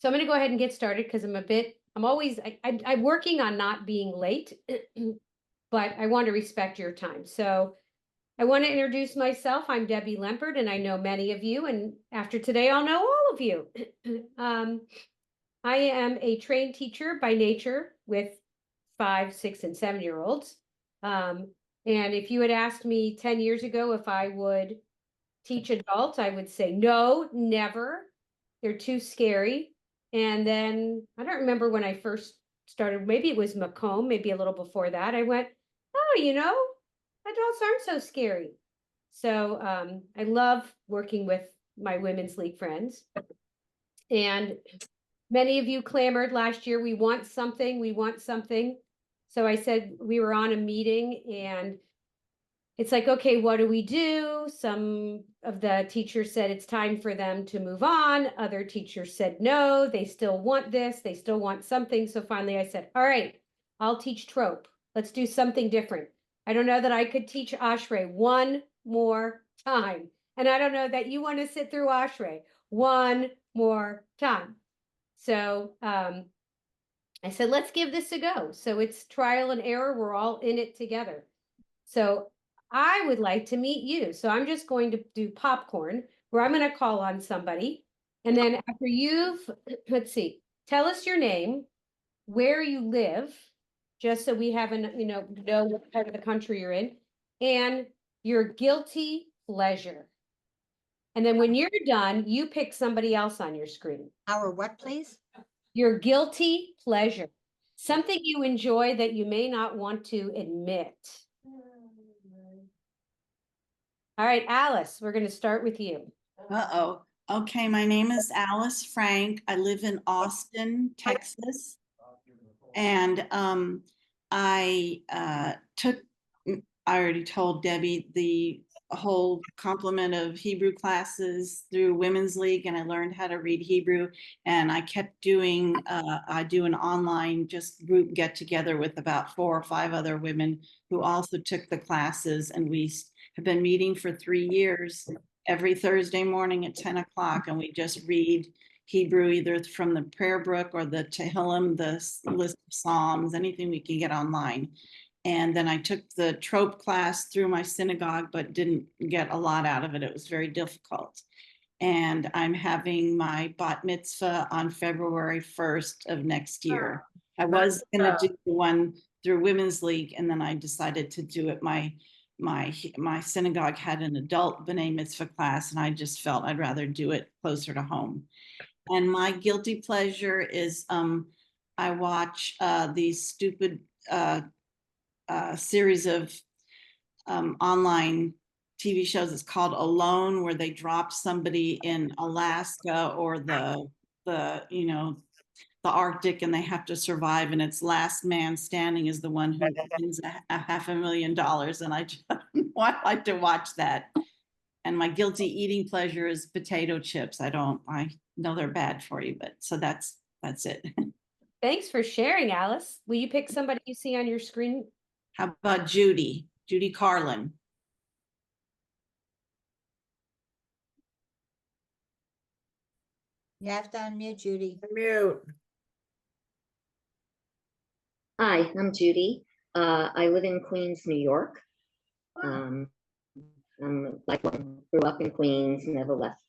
So I'm going to go ahead and get started because I'm working on not being late, but I want to respect your time. So I want to introduce myself. I'm Debbie Lempert, and I know many of you, and after today, I'll know all of you. I am a trained teacher by nature with 5, 6, and 7-year-olds. And if you had asked me 10 years ago if I would teach adults, I would say no, never. They're too scary. And then I don't remember when I first started, maybe it was Macomb, maybe a little before that. I went, oh, adults aren't so scary. So I love working with my Women's League friends. And many of you clamored last year, we want something, we want something. So I said, we were on a meeting and it's like, okay, what do we do? Some of the teachers said it's time for them to move on. Other teachers said, no, they still want this. They still want something. So finally I said, all right, I'll teach Trope. Let's do something different. I don't know that I could teach Ashray one more time. And I don't know that you want to sit through Ashray one more time. So I said, let's give this a go. So it's trial and error. We're all in it together. So I would like to meet you. So I'm just going to do popcorn where I'm going to call on somebody. And then after let's see, tell us your name, where you live, just so we have know what part of the country you're in, and your guilty pleasure. And then when you're done, you pick somebody else on your screen. Our what, please? Your guilty pleasure, something you enjoy that you may not want to admit. All right, Alice, we're going to start with you. Uh-oh. Okay, my name is Alice Frank. I live in Austin, Texas. And I already told Debbie the whole complement of Hebrew classes through Women's League, and I learned how to read Hebrew. And I kept doing, I do an online just group get together with about 4 or 5 other women who also took the classes. And we have been meeting for 3 years every Thursday morning at 10 o'clock. And we just read Hebrew, either from the prayer book or the Tehillim, the list of Psalms, anything we can get online. And then I took the Trope class through my synagogue, but didn't get a lot out of it. It was very difficult. And I'm having my bat mitzvah on February 1st of next year. I was going to do the one through Women's League, and then I decided to do it. My synagogue had an adult b'nai mitzvah class, and I just felt I'd rather do it closer to home. And my guilty pleasure is I watch these stupid series of online TV shows. It's called Alone, where they drop somebody in Alaska or the Arctic, and they have to survive, and it's last man standing is the one who wins a $500,000. And I just like to watch that. And my guilty eating pleasure is potato chips. I know they're bad for you, but so that's it. Thanks for sharing, Alice. Will you pick somebody you see on your screen? How about Judy Carlin? You have to unmute, Judy. Mute. Hi, I'm Judy. I live in Queens, New York. I'm grew up in Queens, never left.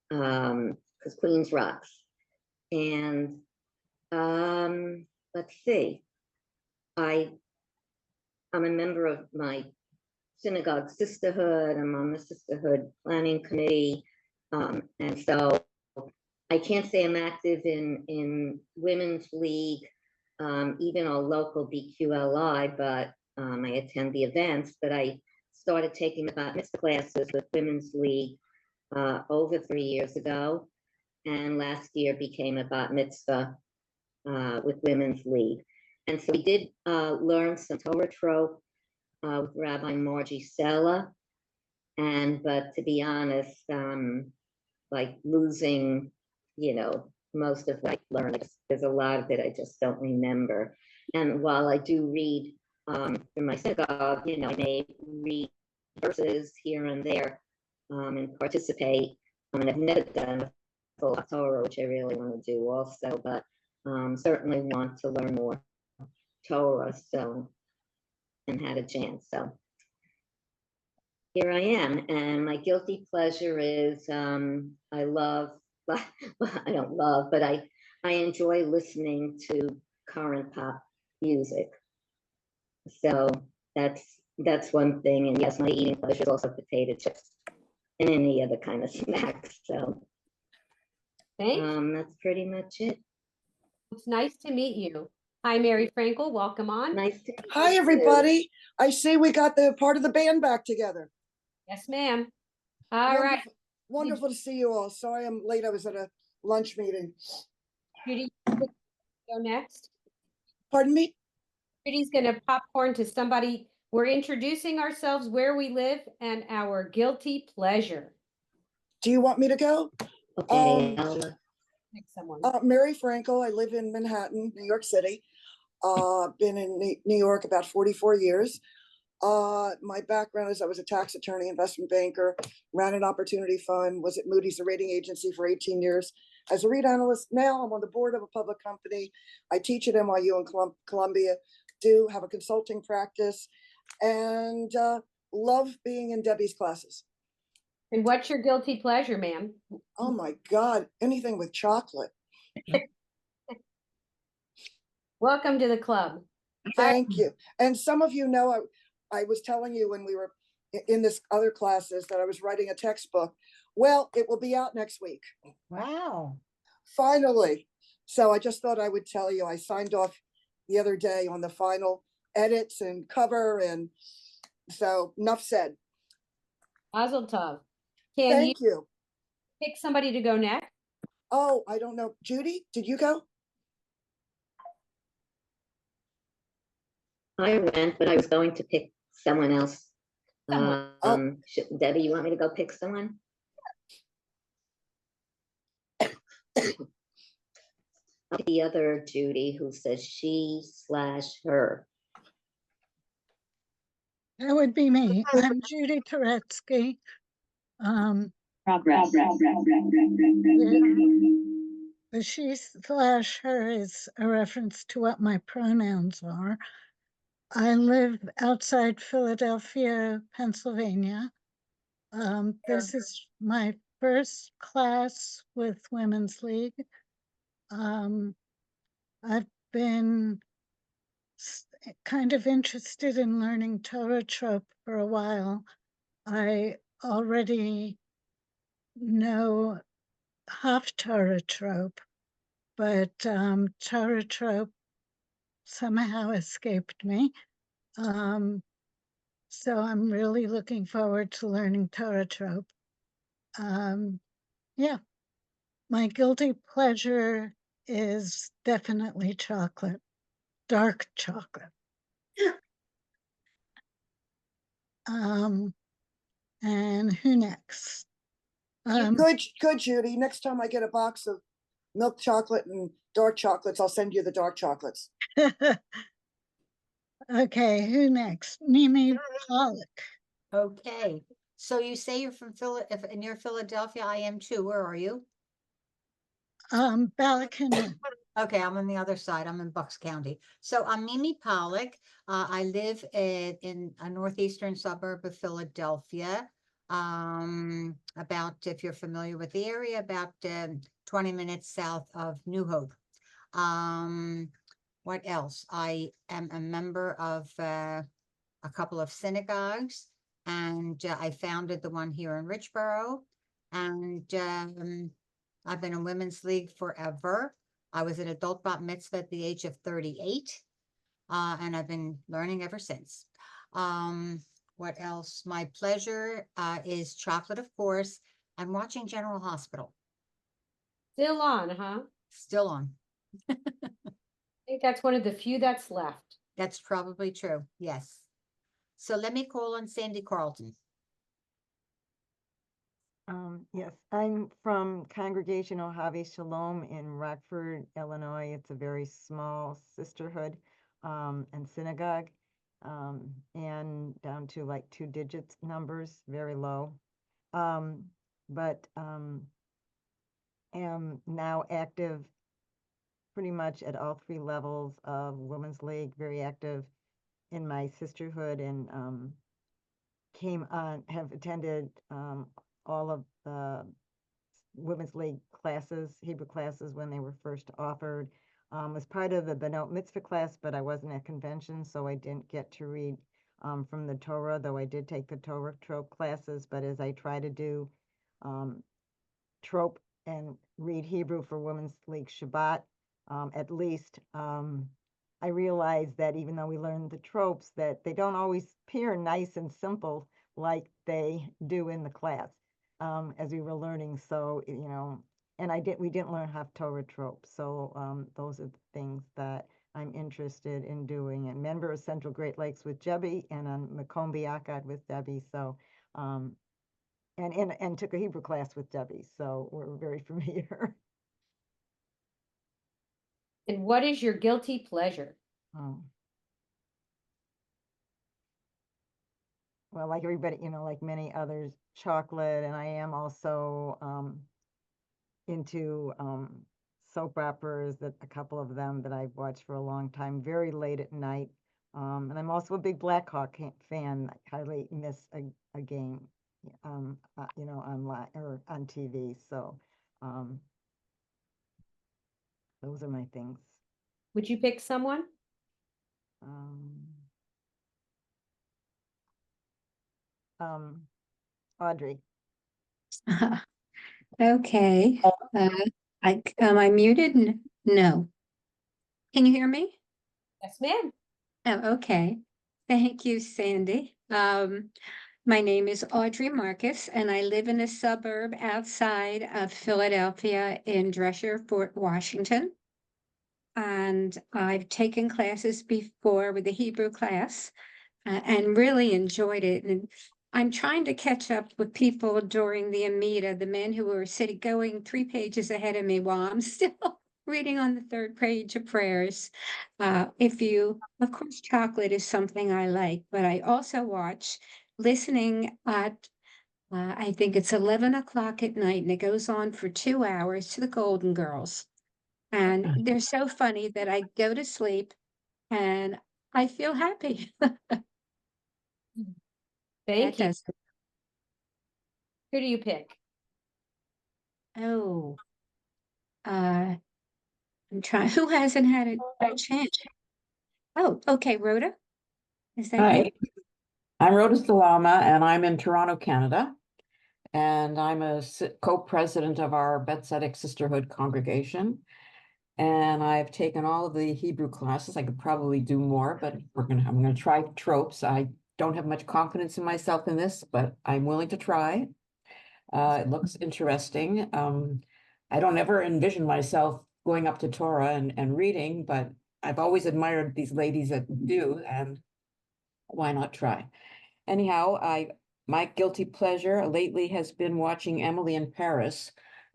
Because Queens rocks. And let's see. I'm a member of my synagogue sisterhood. I'm on the sisterhood planning committee. And so I can't say I'm active in Women's League, even a local BQLI, but I attend the events. But I started taking bat mitzvah classes with Women's League over 3 years ago. And last year became a bat mitzvah with Women's League. And so we did learn some Torah trope with Rabbi Margie Sella. But to be honest, like losing, most of what I learned, there's a lot of it I just don't remember. And while I do read in my synagogue, I may read verses here and there and participate. And I've never done a Torah, which I really want to do also, but certainly want to learn more Torah, so, and had a chance, so. Here I am, and my guilty pleasure is, I love, well, I don't love, but I enjoy listening to current pop music. So that's one thing, and yes, my eating pleasure is also potato chips and any other kind of snacks, so. Thanks. That's pretty much it. It's nice to meet you. Hi, Mary Frankel. Welcome on. Nice to meet Hi, you. everybody. I see we got the part of the band back together. Yes, ma'am. All right, Wonderful to see you all. Sorry I'm late. I was at a lunch meeting. Judy, go next. Pardon me? Judy's gonna popcorn to somebody. We're introducing ourselves, where we live, and our guilty pleasure. Do you want me to go? Okay, Pick someone. Mary Frankel. I live in Manhattan, New York City. Been in New York about 44 years. My background is I was a tax attorney, investment banker, ran an opportunity fund, was at Moody's, a rating agency, for 18 years. As a REIT analyst, now I'm on the board of a public company. I teach at NYU in Columbia, do have a consulting practice, and love being in Debbie's classes. And what's your guilty pleasure, ma'am? Oh my God, anything with chocolate. Welcome to the club. Thank you. And some of you know, I was telling you when we were in this other classes that I was writing a textbook. Well, it will be out next week. Wow. Finally. So I just thought I would tell you, I signed off the other day on the final edits and cover. And so enough said. Mazel tov. Can you Thank you. pick somebody to go next? Oh, I don't know. Judy, did you go? I went, but I was going to pick someone else. Someone. Debbie, you want me to go pick someone? The other Judy who says she/her. That would be me. I'm Judy Koretsky. The she/her is a reference to what my pronouns are. I live outside Philadelphia, Pennsylvania. This is my first class with Women's League. I've been kind of interested in learning Torah Trope for a while. I already know Haftarah Trope, but Torah Trope somehow escaped me. So I'm really looking forward to learning Torah Trope. Yeah, my guilty pleasure is definitely chocolate, dark chocolate. And who next? Good, Judy. Next time I get a box of milk chocolate and dark chocolates, I'll send you the dark chocolates. Okay, who next? Mimi Pollock. Okay. So you say you're from near Philadelphia. I am too. Where are you? Ballackinwood. Okay, I'm on the other side. I'm in Bucks County. So I'm Mimi Pollock. I live in a northeastern suburb of Philadelphia. About, if you're familiar with the area, about 20 minutes south of New Hope. What else? I am a member of a couple of synagogues, and I founded the one here in Richboro. And I've been in Women's League forever. I was an adult bat mitzvah at the age of 38, and I've been learning ever since. What else? My pleasure is chocolate, of course, and watching General Hospital. Still on, huh? Still on. I think that's one of the few that's left. That's probably true. Yes. So let me call on Sandy Carlton. Yes, I'm from Congregation Ohave Shalom in Rockford, Illinois. It's a very small sisterhood and synagogue, and down to like 2 digits numbers, very low. But am now active pretty much at all 3 levels of Women's League, very active in my sisterhood, and have attended all of the Women's League classes, Hebrew classes, when they were first offered. Was part of the Benot Mitzvah class, but I wasn't at convention, so I didn't get to read from the Torah, though I did take the Torah trope classes. But as I try to do trope and read Hebrew for Women's League Shabbat, at least, I realized that even though we learn the tropes, that they don't always appear nice and simple like they do in the class as we were learning. So, and we didn't learn Haftorah tropes. So those are the things that I'm interested in doing. And member of Central Great Lakes with Debbie, and on Makom Biakad with Debbie. So, and took a Hebrew class with Debbie. So we're very familiar. And what is your guilty pleasure? Well, like everybody, like many others, chocolate, and I am also into soap operas, that a couple of them that I've watched for a long time, very late at night. And I'm also a big Blackhawk fan. I hardly miss a game, online or on TV. So those are my things. Would you pick someone? Audrey. Okay. Am I muted? No. Can you hear me? Yes, ma'am. Oh, okay. Thank you, Sandy. My name is Audrey Marcus, and I live in a suburb outside of Philadelphia in Dresher, Fort Washington. And I've taken classes before with the Hebrew class and really enjoyed it. And I'm trying to catch up with people during the Amida, the men who are going 3 pages ahead of me while I'm still reading on the 3rd page of prayers. Of course, chocolate is something I like, but I also watch listening at, I think it's 11 o'clock at night, and it goes on for 2 hours, to the Golden Girls. And they're so funny that I go to sleep and I feel happy. Thank That you. does. Who do you pick? Oh, I'm trying. Who hasn't had a chance? Oh, okay, Rhoda. Is that you? Hi, I'm Rhoda Salama, and I'm in Toronto, Canada. And I'm a co-president of our Bethsaida Sisterhood congregation. And I've taken all of the Hebrew classes. I could probably do more, but I'm gonna try tropes. I don't have much confidence in myself in this, but I'm willing to try. It looks interesting. I don't ever envision myself going up to Torah and reading, but I've always admired these ladies that do, and why not try? Anyhow, my guilty pleasure lately has been watching Emily in Paris.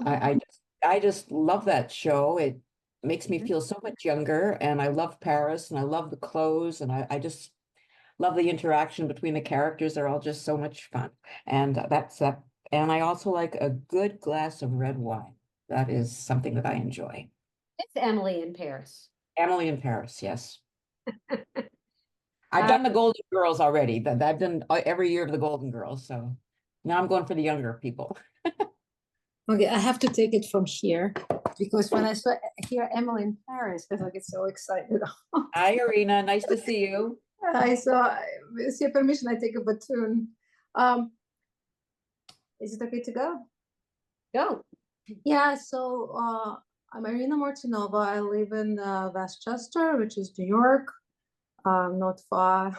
I just love that show. It makes me feel so much younger, and I love Paris, and I love the clothes, and I just love the interaction between the characters. They're all just so much fun. And that's that. And I also like a good glass of red wine. That is something that I enjoy. It's Emily in Paris. Emily in Paris, yes. I've done the Golden Girls already. I've done every year of the Golden Girls. So now I'm going for the younger people. Okay, I have to take it from here because when I hear Emily in Paris, I get so excited. Hi, Irina. Nice to see you. With your permission, I take a baton. Is it okay to go? Go. Yeah, so I'm Irina Martinova. I live in Westchester, which is New York, not far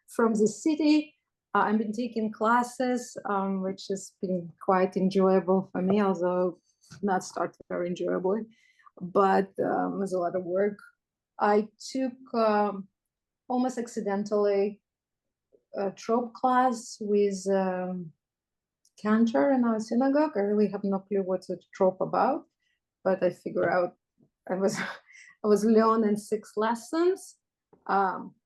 from the city. I've been taking classes, which has been quite enjoyable for me, although not started very enjoyably, but it was a lot of work. I took almost accidentally a trope class with Cantor in our synagogue. I really have no clue what's a trope about, but I figure out I was learning 6 lessons.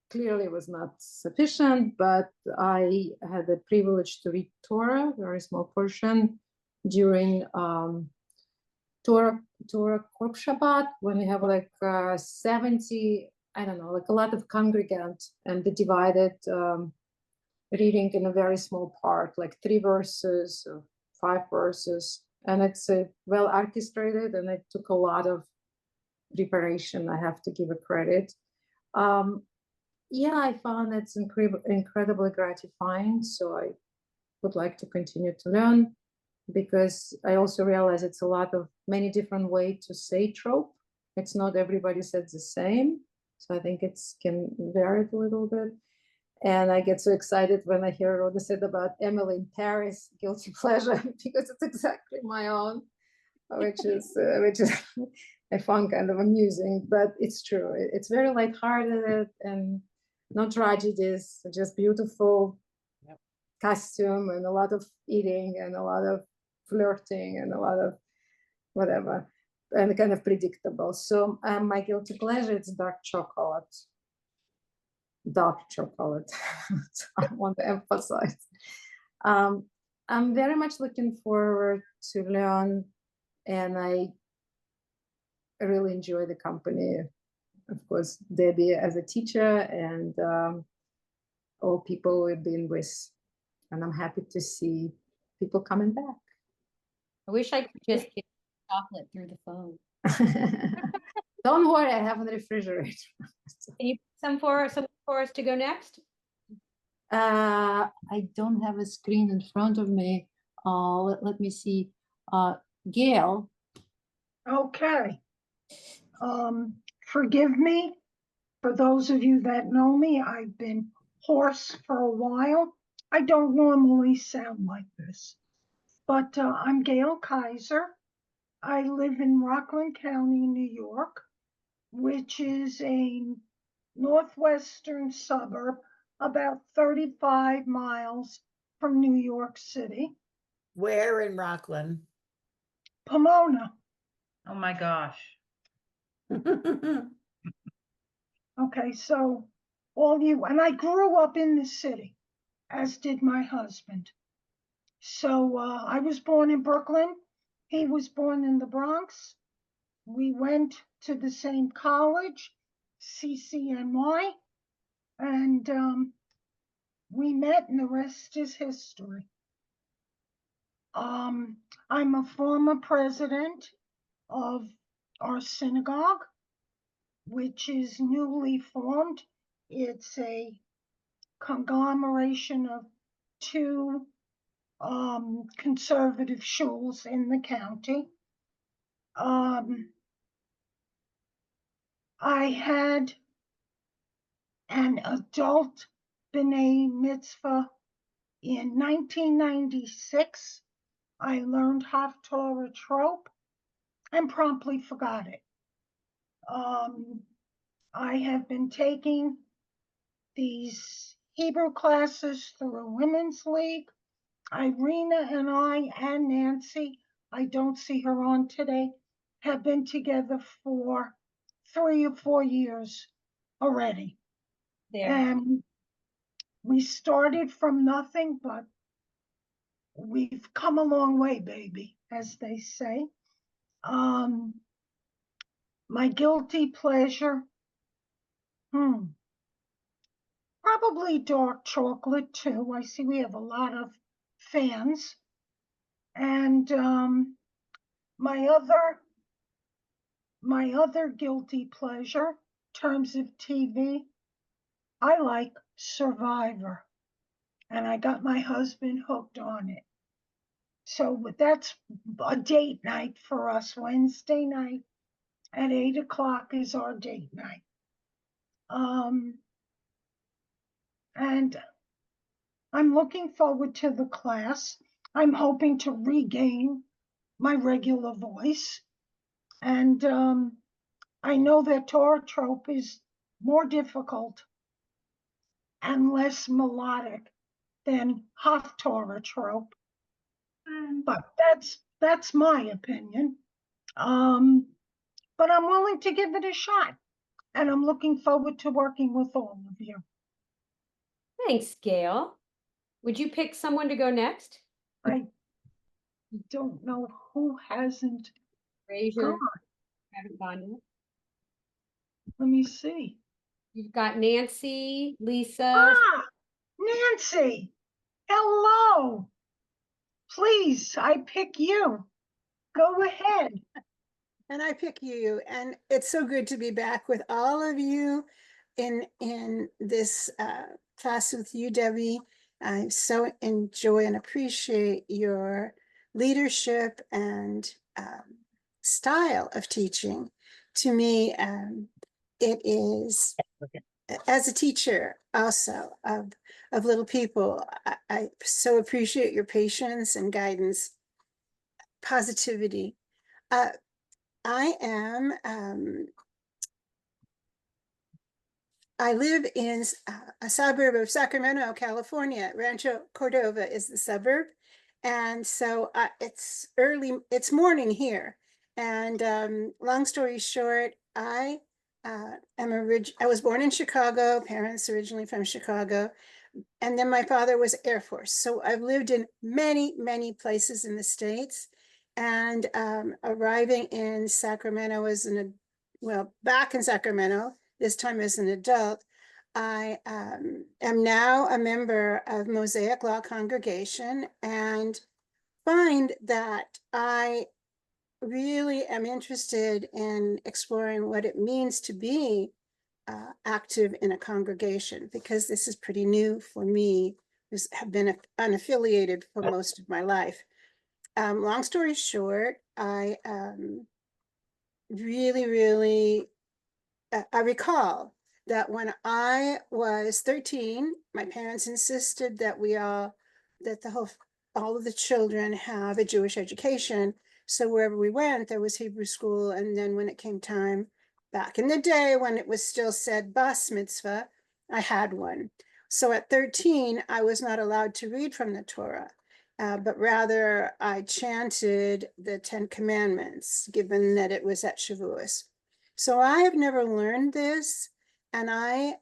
Clearly it was not sufficient, but I had the privilege to read Torah, a very small portion, during Torah Korb Shabbat, when we have like 70, I don't know, like a lot of congregant, and the divided reading in a very small part, like 3 verses or 5 verses, and it's well orchestrated, and it took a lot of preparation. I have to give a credit. Yeah, I found it's incredibly gratifying. So I would like to continue to learn, because I also realize it's a lot of many different ways to say trope. It's not everybody says the same. So I think it's can vary a little bit. And I get so excited when I hear what they said about Emily in Paris, guilty pleasure, because it's exactly my own, which is I found kind of amusing, but it's true. It's very lighthearted and no tragedies, just beautiful costume and a lot of eating and a lot of flirting and a lot of whatever, and kind of predictable. So my guilty pleasure is dark chocolate. Dark chocolate. I want to emphasize. I'm very much looking forward to learn, and I really enjoy the company. Of course, Debbie as a teacher, and all people we've been with, and I'm happy to see people coming back. I wish I could just get chocolate through the phone. Don't worry, I have a refrigerator. Can you put some for us to go next? I don't have a screen in front of me. Let me see. Gail. Okay. Forgive me. For those of you that know me, I've been hoarse for a while. I don't normally sound like this, but I'm Gail Kaiser. I live in Rockland County, New York, which is a northwestern suburb about 35 miles from New York City. Where in Rockland? Pomona. Oh my gosh. Okay, so all you, and I grew up in the city, as did my husband. So I was born in Brooklyn. He was born in the Bronx. We went to the same college, CCNY, and we met, and the rest is history. I'm a former president of our synagogue, which is newly formed. It's a conglomeration of 2 conservative shuls in the county. I had an adult B'nai Mitzvah in 1996. I learned Haftorah Trope and promptly forgot it. I have been taking these Hebrew classes through Women's League. Irina and I and Nancy, I don't see her on today, have been together for 3 or 4 years already. There. And we started from nothing, but we've come a long way, baby, as they say. My guilty pleasure, probably dark chocolate too. I see we have a lot of fans. And my other guilty pleasure, in terms of TV, I like Survivor. And I got my husband hooked on it. So that's a date night for us. Wednesday night at 8 o'clock is our date night. And I'm looking forward to the class. I'm hoping to regain my regular voice. And I know that Torah Trope is more difficult and less melodic than Haftorah Trope. But that's my opinion. But I'm willing to give it a shot. And I'm looking forward to working with all of you. Thanks, Gail. Would you pick someone to go next? I don't know who hasn't Fraser, God, haven't gone yet. let me see. You've got Nancy, Lisa. Ah, Nancy, hello. Please, I pick you. Go ahead. And I pick you, and it's so good to be back with all of you in this class with you, Debbie. I so enjoy and appreciate your leadership and style of teaching. To me, it is, as a teacher also of little people, I so appreciate your patience and guidance, positivity. I live in a suburb of Sacramento, California. Rancho Cordova is the suburb. And so it's morning here. And long story short, I was born in Chicago, parents originally from Chicago. And then my father was Air Force. So I've lived in many, many places in the States. And arriving in Sacramento back in Sacramento, this time as an adult, I am now a member of Mosaic Law Congregation and find that I really am interested in exploring what it means to be active in a congregation, because this is pretty new for me, who have been unaffiliated for most of my life. Long story short, I really I recall that when I was 13, my parents insisted that all of the children have a Jewish education. So wherever we went, there was Hebrew school. And then when it came time, back in the day when it was still said bas mitzvah, I had one. So at 13, I was not allowed to read from the Torah, but rather I chanted the 10 Commandments, given that it was at Shavuos. So I have never learned this, and I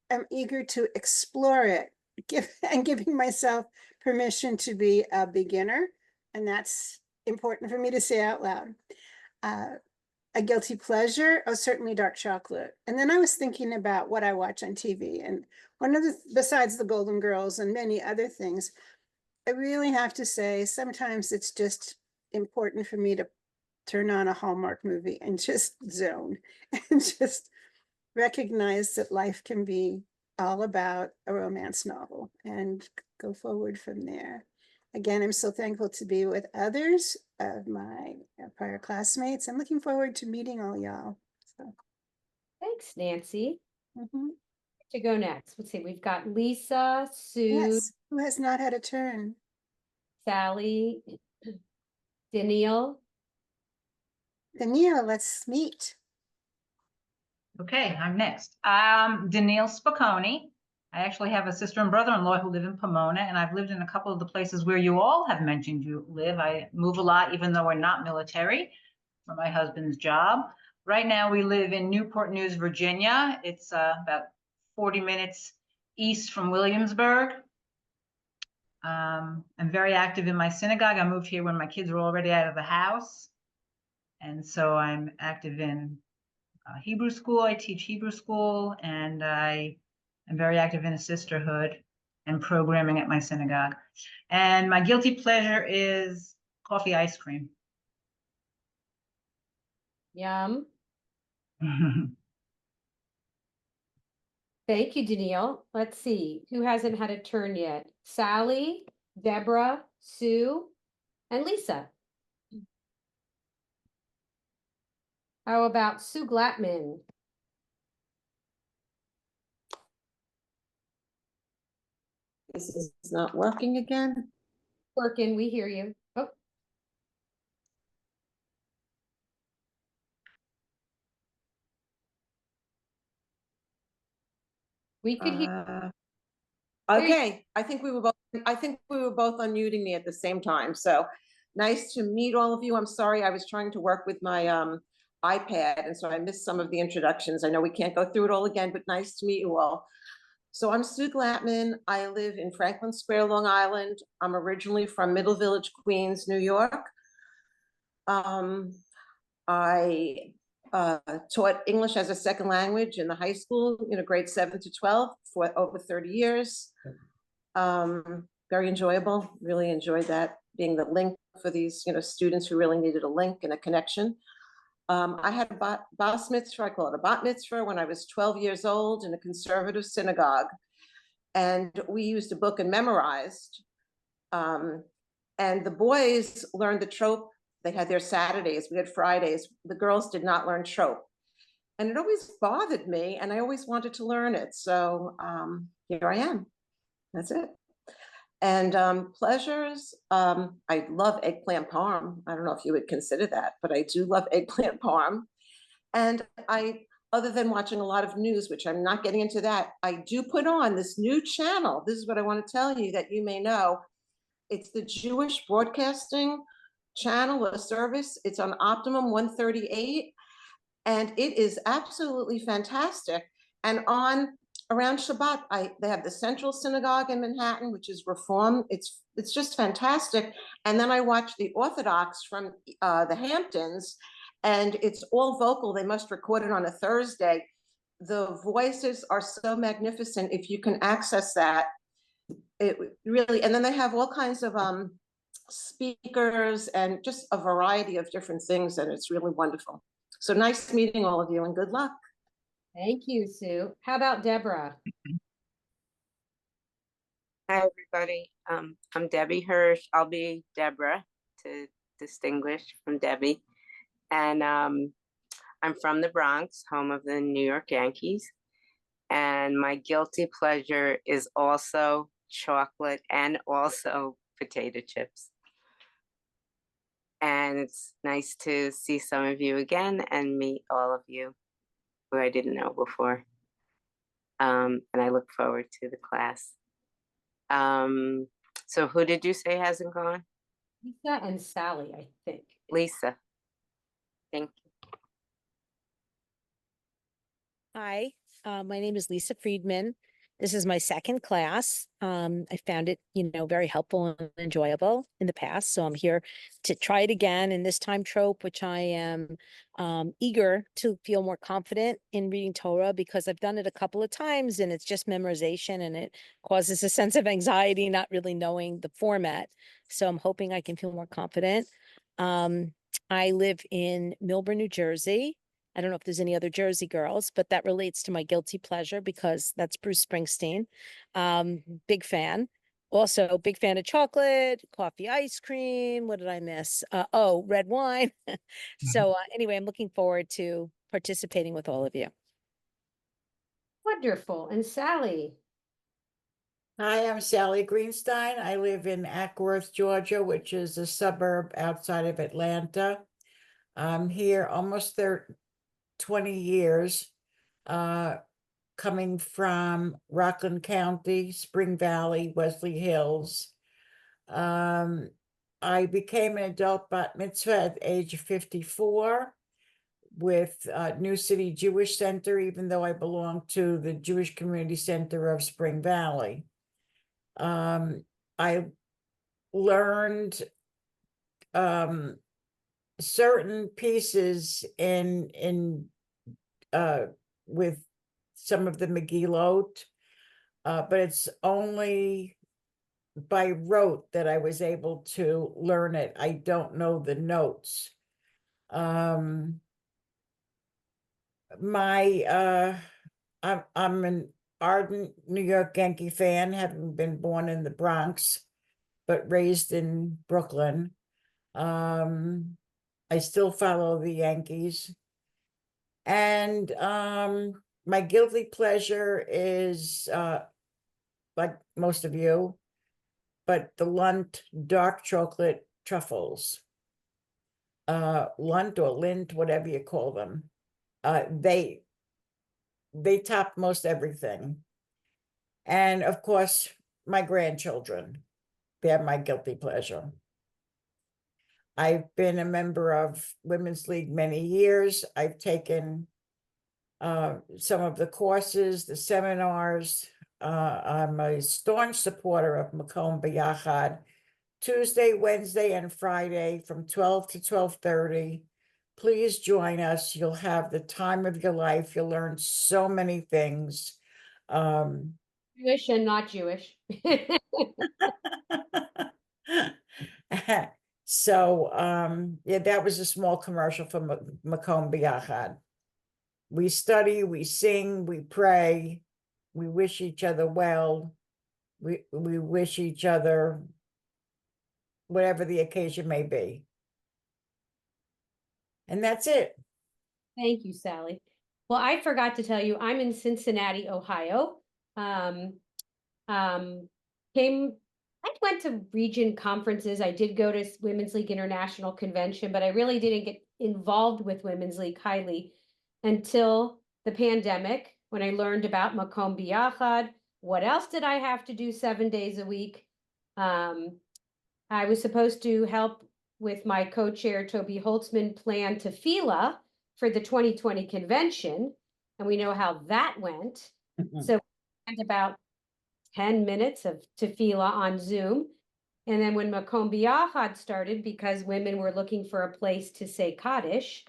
am eager to explore it, giving myself permission to be a beginner, and that's important for me to say out loud. A guilty pleasure, certainly dark chocolate. And then I was thinking about what I watch on TV, and besides the Golden Girls and many other things, I really have to say sometimes it's just important for me to turn on a Hallmark movie and just zone and just recognize that life can be all about a romance novel and go forward from there. Again, I'm so thankful to be with others of my prior classmates. I'm looking forward to meeting all y'all. So. Thanks, Nancy. To go next. Let's see, we've got Lisa, Sue. Yes, who has not had a turn? Sally, Danielle. Danielle, let's meet. Okay, I'm next. Danielle Spacconi. I actually have a sister and brother-in-law who live in Pomona, and I've lived in a couple of the places where you all have mentioned you live. I move a lot, even though we're not military, for my husband's job. Right now, we live in Newport News, Virginia. It's about 40 minutes east from Williamsburg. I'm very active in my synagogue. I moved here when my kids were already out of the house. And so I'm active in Hebrew school. I teach Hebrew school, and I am very active in a sisterhood and programming at my synagogue. And my guilty pleasure is coffee ice cream. Yum. Thank you, Danielle. Let's see, who hasn't had a turn yet? Sally, Deborah, Sue, and Lisa. How about Sue Glatman? This is not working again. Working, we hear you. Oh. We could hear. Okay, I think we were both unmuting me at the same time. So nice to meet all of you. I'm sorry, I was trying to work with my iPad, and so I missed some of the introductions. I know we can't go through it all again, but nice to meet you all. So I'm Sue Glatman. I live in Franklin Square, Long Island. I'm originally from Middle Village, Queens, New York. I taught English as a second language in the high school, grade 7 to 12 for over 30 years. Very enjoyable, really enjoyed that, being the link for these, students who really needed a link and a connection. I had a bas mitzvah, I call it a bat mitzvah, when I was 12 years old in a conservative synagogue. And we used a book and memorized. And the boys learned the trope. They had their Saturdays, we had Fridays. The girls did not learn trope. And it always bothered me, and I always wanted to learn it. So here I am. That's it. And pleasures, I love eggplant parm. I don't know if you would consider that, but I do love eggplant parm. And other than watching a lot of news, which I'm not getting into that, I do put on this new channel. This is what I want to tell you that you may know. It's the Jewish Broadcasting Channel or service. It's on Optimum 138. And it is absolutely fantastic. And around Shabbat, they have the Central Synagogue in Manhattan, which is Reform. It's just fantastic. And then I watch the Orthodox from the Hamptons, and it's all vocal. They must record it on a Thursday. The voices are so magnificent. If you can access that, it really, and then they have all kinds of speakers and just a variety of different things, and it's really wonderful. So nice meeting all of you, and good luck. Thank you, Sue. How about Deborah? Hi, everybody. I'm Debbie Hirsch. I'll be Deborah to distinguish from Debbie. And I'm from the Bronx, home of the New York Yankees. And my guilty pleasure is also chocolate and also potato chips. And it's nice to see some of you again and meet all of you who I didn't know before. And I look forward to the class. So who did you say hasn't gone? Lisa and Sally, I think. Lisa. Thank you. Hi, my name is Lisa Friedman. This is my second class. I found it, very helpful and enjoyable in the past. So I'm here to try it again. And this time Trope, which I am eager to feel more confident in reading Torah, because I've done it a couple of times and it's just memorization and it causes a sense of anxiety, not really knowing the format. So I'm hoping I can feel more confident. I live in Milburn, New Jersey. I don't know if there's any other Jersey girls, but that relates to my guilty pleasure because that's Bruce Springsteen. Big fan. Also, big fan of chocolate, coffee, ice cream. What did I miss? Red wine. So anyway, I'm looking forward to participating with all of you. Wonderful. And Sally? Hi, I'm Sally Greenstein. I live in Ackworth, Georgia, which is a suburb outside of Atlanta. I'm here almost 20 years, coming from Rockland County, Spring Valley, Wesley Hills. I became an adult bat mitzvah at the age of 54 with New City Jewish Center, even though I belong to the Jewish Community Center of Spring Valley. I learned certain pieces with some of the Megillot, but it's only by rote that I was able to learn it. I don't know the notes. I'm an ardent New York Yankee fan, having been born in the Bronx, but raised in Brooklyn. I still follow the Yankees. And my guilty pleasure is, like most of you, but the Lunt dark chocolate truffles. Lunt or Lint, whatever you call them. They top most everything. And of course, my grandchildren, they're my guilty pleasure. I've been a member of Women's League many years. I've taken some of the courses, the seminars. I'm a staunch supporter of Makom B'Yachad, Tuesday, Wednesday, and Friday from 12 to 12:30. please join us. You'll have the time of your life. You'll learn so many things. Jewish and not Jewish. So, yeah, that was a small commercial for Makom Biachad. We study, we sing, we pray, we wish each other well. We wish each other whatever the occasion may be. And that's it. Thank you, Sally. Well, I forgot to tell you, I'm in Cincinnati, Ohio. I went to region conferences. I did go to Women's League International Convention, but I really didn't get involved with Women's League highly until the pandemic, when I learned about Makom Biachad. What else did I have to do 7 days a week? I was supposed to help with my co-chair, Toby Holtzman, plan tefillah for the 2020 convention, and we know how that went. So we spent about 10 minutes of tefillah on Zoom. And then when Makom Biachad started, because women were looking for a place to say Kaddish,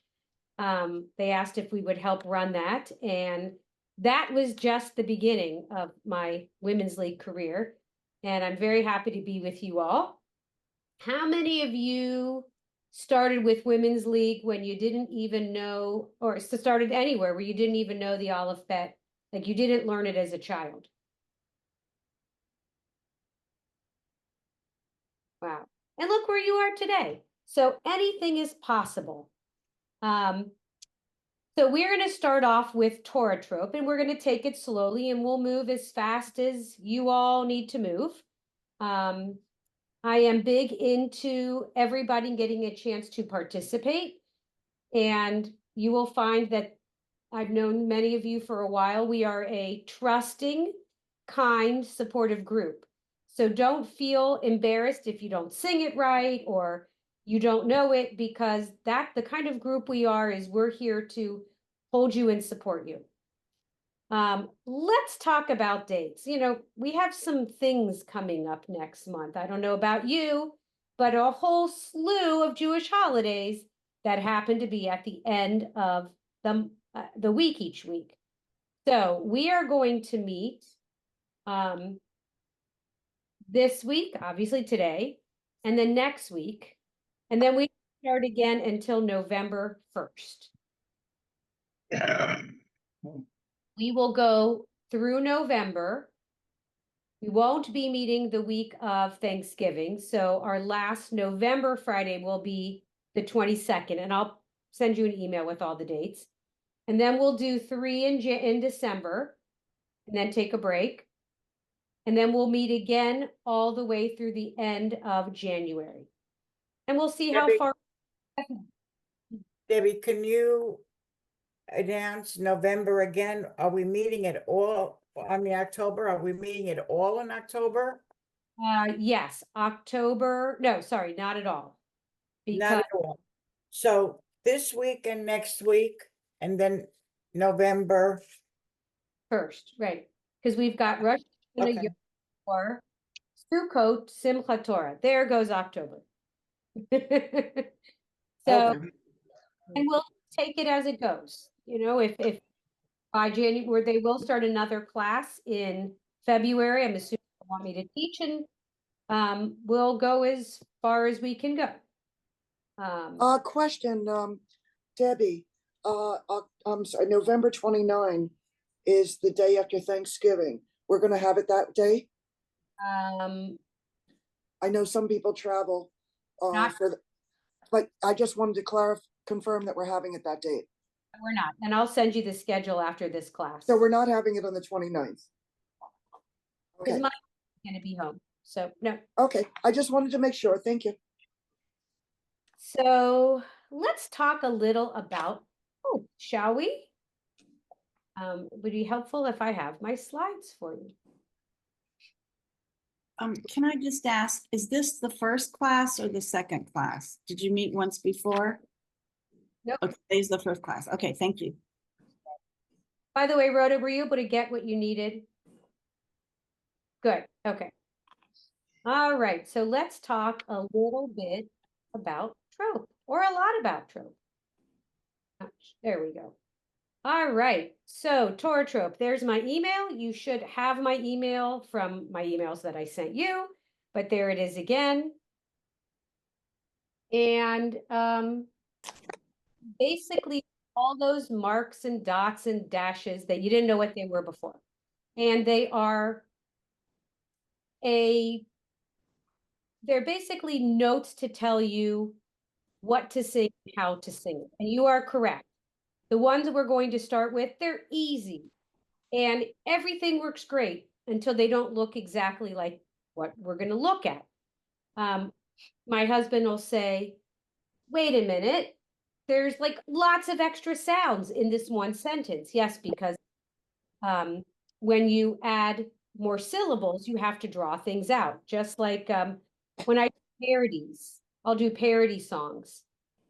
they asked if we would help run that. And that was just the beginning of my Women's League career. And I'm very happy to be with you all. How many of you started with Women's League when you didn't even know, or started anywhere where you didn't even know the Aleph Bet, like you didn't learn it as a child? Wow. And look where you are today. So anything is possible. So we're going to start off with Torah Trope, and we're going to take it slowly, and we'll move as fast as you all need to move. I am big into everybody getting a chance to participate, and you will find that I've known many of you for a while. We are a trusting, kind, supportive group. So don't feel embarrassed if you don't sing it right or you don't know it, because that the kind of group we are is we're here to hold you and support you. Let's talk about dates. You know, we have some things coming up next month. I don't know about you, but a whole slew of Jewish holidays that happen to be at the end of the week each week. So we are going to meet this week, obviously today, and then next week, and then we start again until November 1st. We will go through November. We won't be meeting the week of Thanksgiving, so our last November Friday will be the 22nd, and I'll send you an email with all the dates. And then we'll do 3 in December, and then take a break. And then we'll meet again all the way through the end of January. And we'll see how far. Debbie, can you announce November again? Are we meeting it all on the October? Are we meeting it all in October? Yes, October. No, sorry, not at all. Not at all. So this week and next week, and then November 1st, right? Because we've got Rosh Hashanah, Yom Kippur, Sukkot, Simchat Torah. There goes October. So, and we'll take it as it goes. You know, if by January, they will start another class in February. I'm assuming they want me to teach, and we'll go as far as we can go. Question, Debbie, I'm sorry, November 29 is the day after Thanksgiving. We're gonna have it that day? I know some people travel, but I just wanted to confirm that we're having it that date. We're not, and I'll send you the schedule after this class. So we're not having it on the 29th? Because Okay. Mike's gonna be home, so no. Okay, I just wanted to make sure. Thank you. So let's talk a little about, shall we? Would be helpful if I have my slides for you. Can I just ask, is this the first class or the second class? Did you meet once before? Nope. Okay, today's the first class. Okay, thank you. By the way, Rhoda, were you able to get what you needed? Good, okay. All right, so let's talk a little bit about Trope, or a lot about Trope. There we go. All right. So Torah Trope, there's my email. You should have my email from my emails that I sent you, but there it is again. And basically all those marks and dots and dashes that you didn't know what they were before. And they're basically notes to tell you what to sing, how to sing it. And you are correct. The ones we're going to start with, they're easy. And everything works great until they don't look exactly like what we're going to look at. My husband will say, wait a minute, there's like lots of extra sounds in this one sentence. Yes, because when you add more syllables, you have to draw things out. Just like when I do parodies, I'll do parody songs.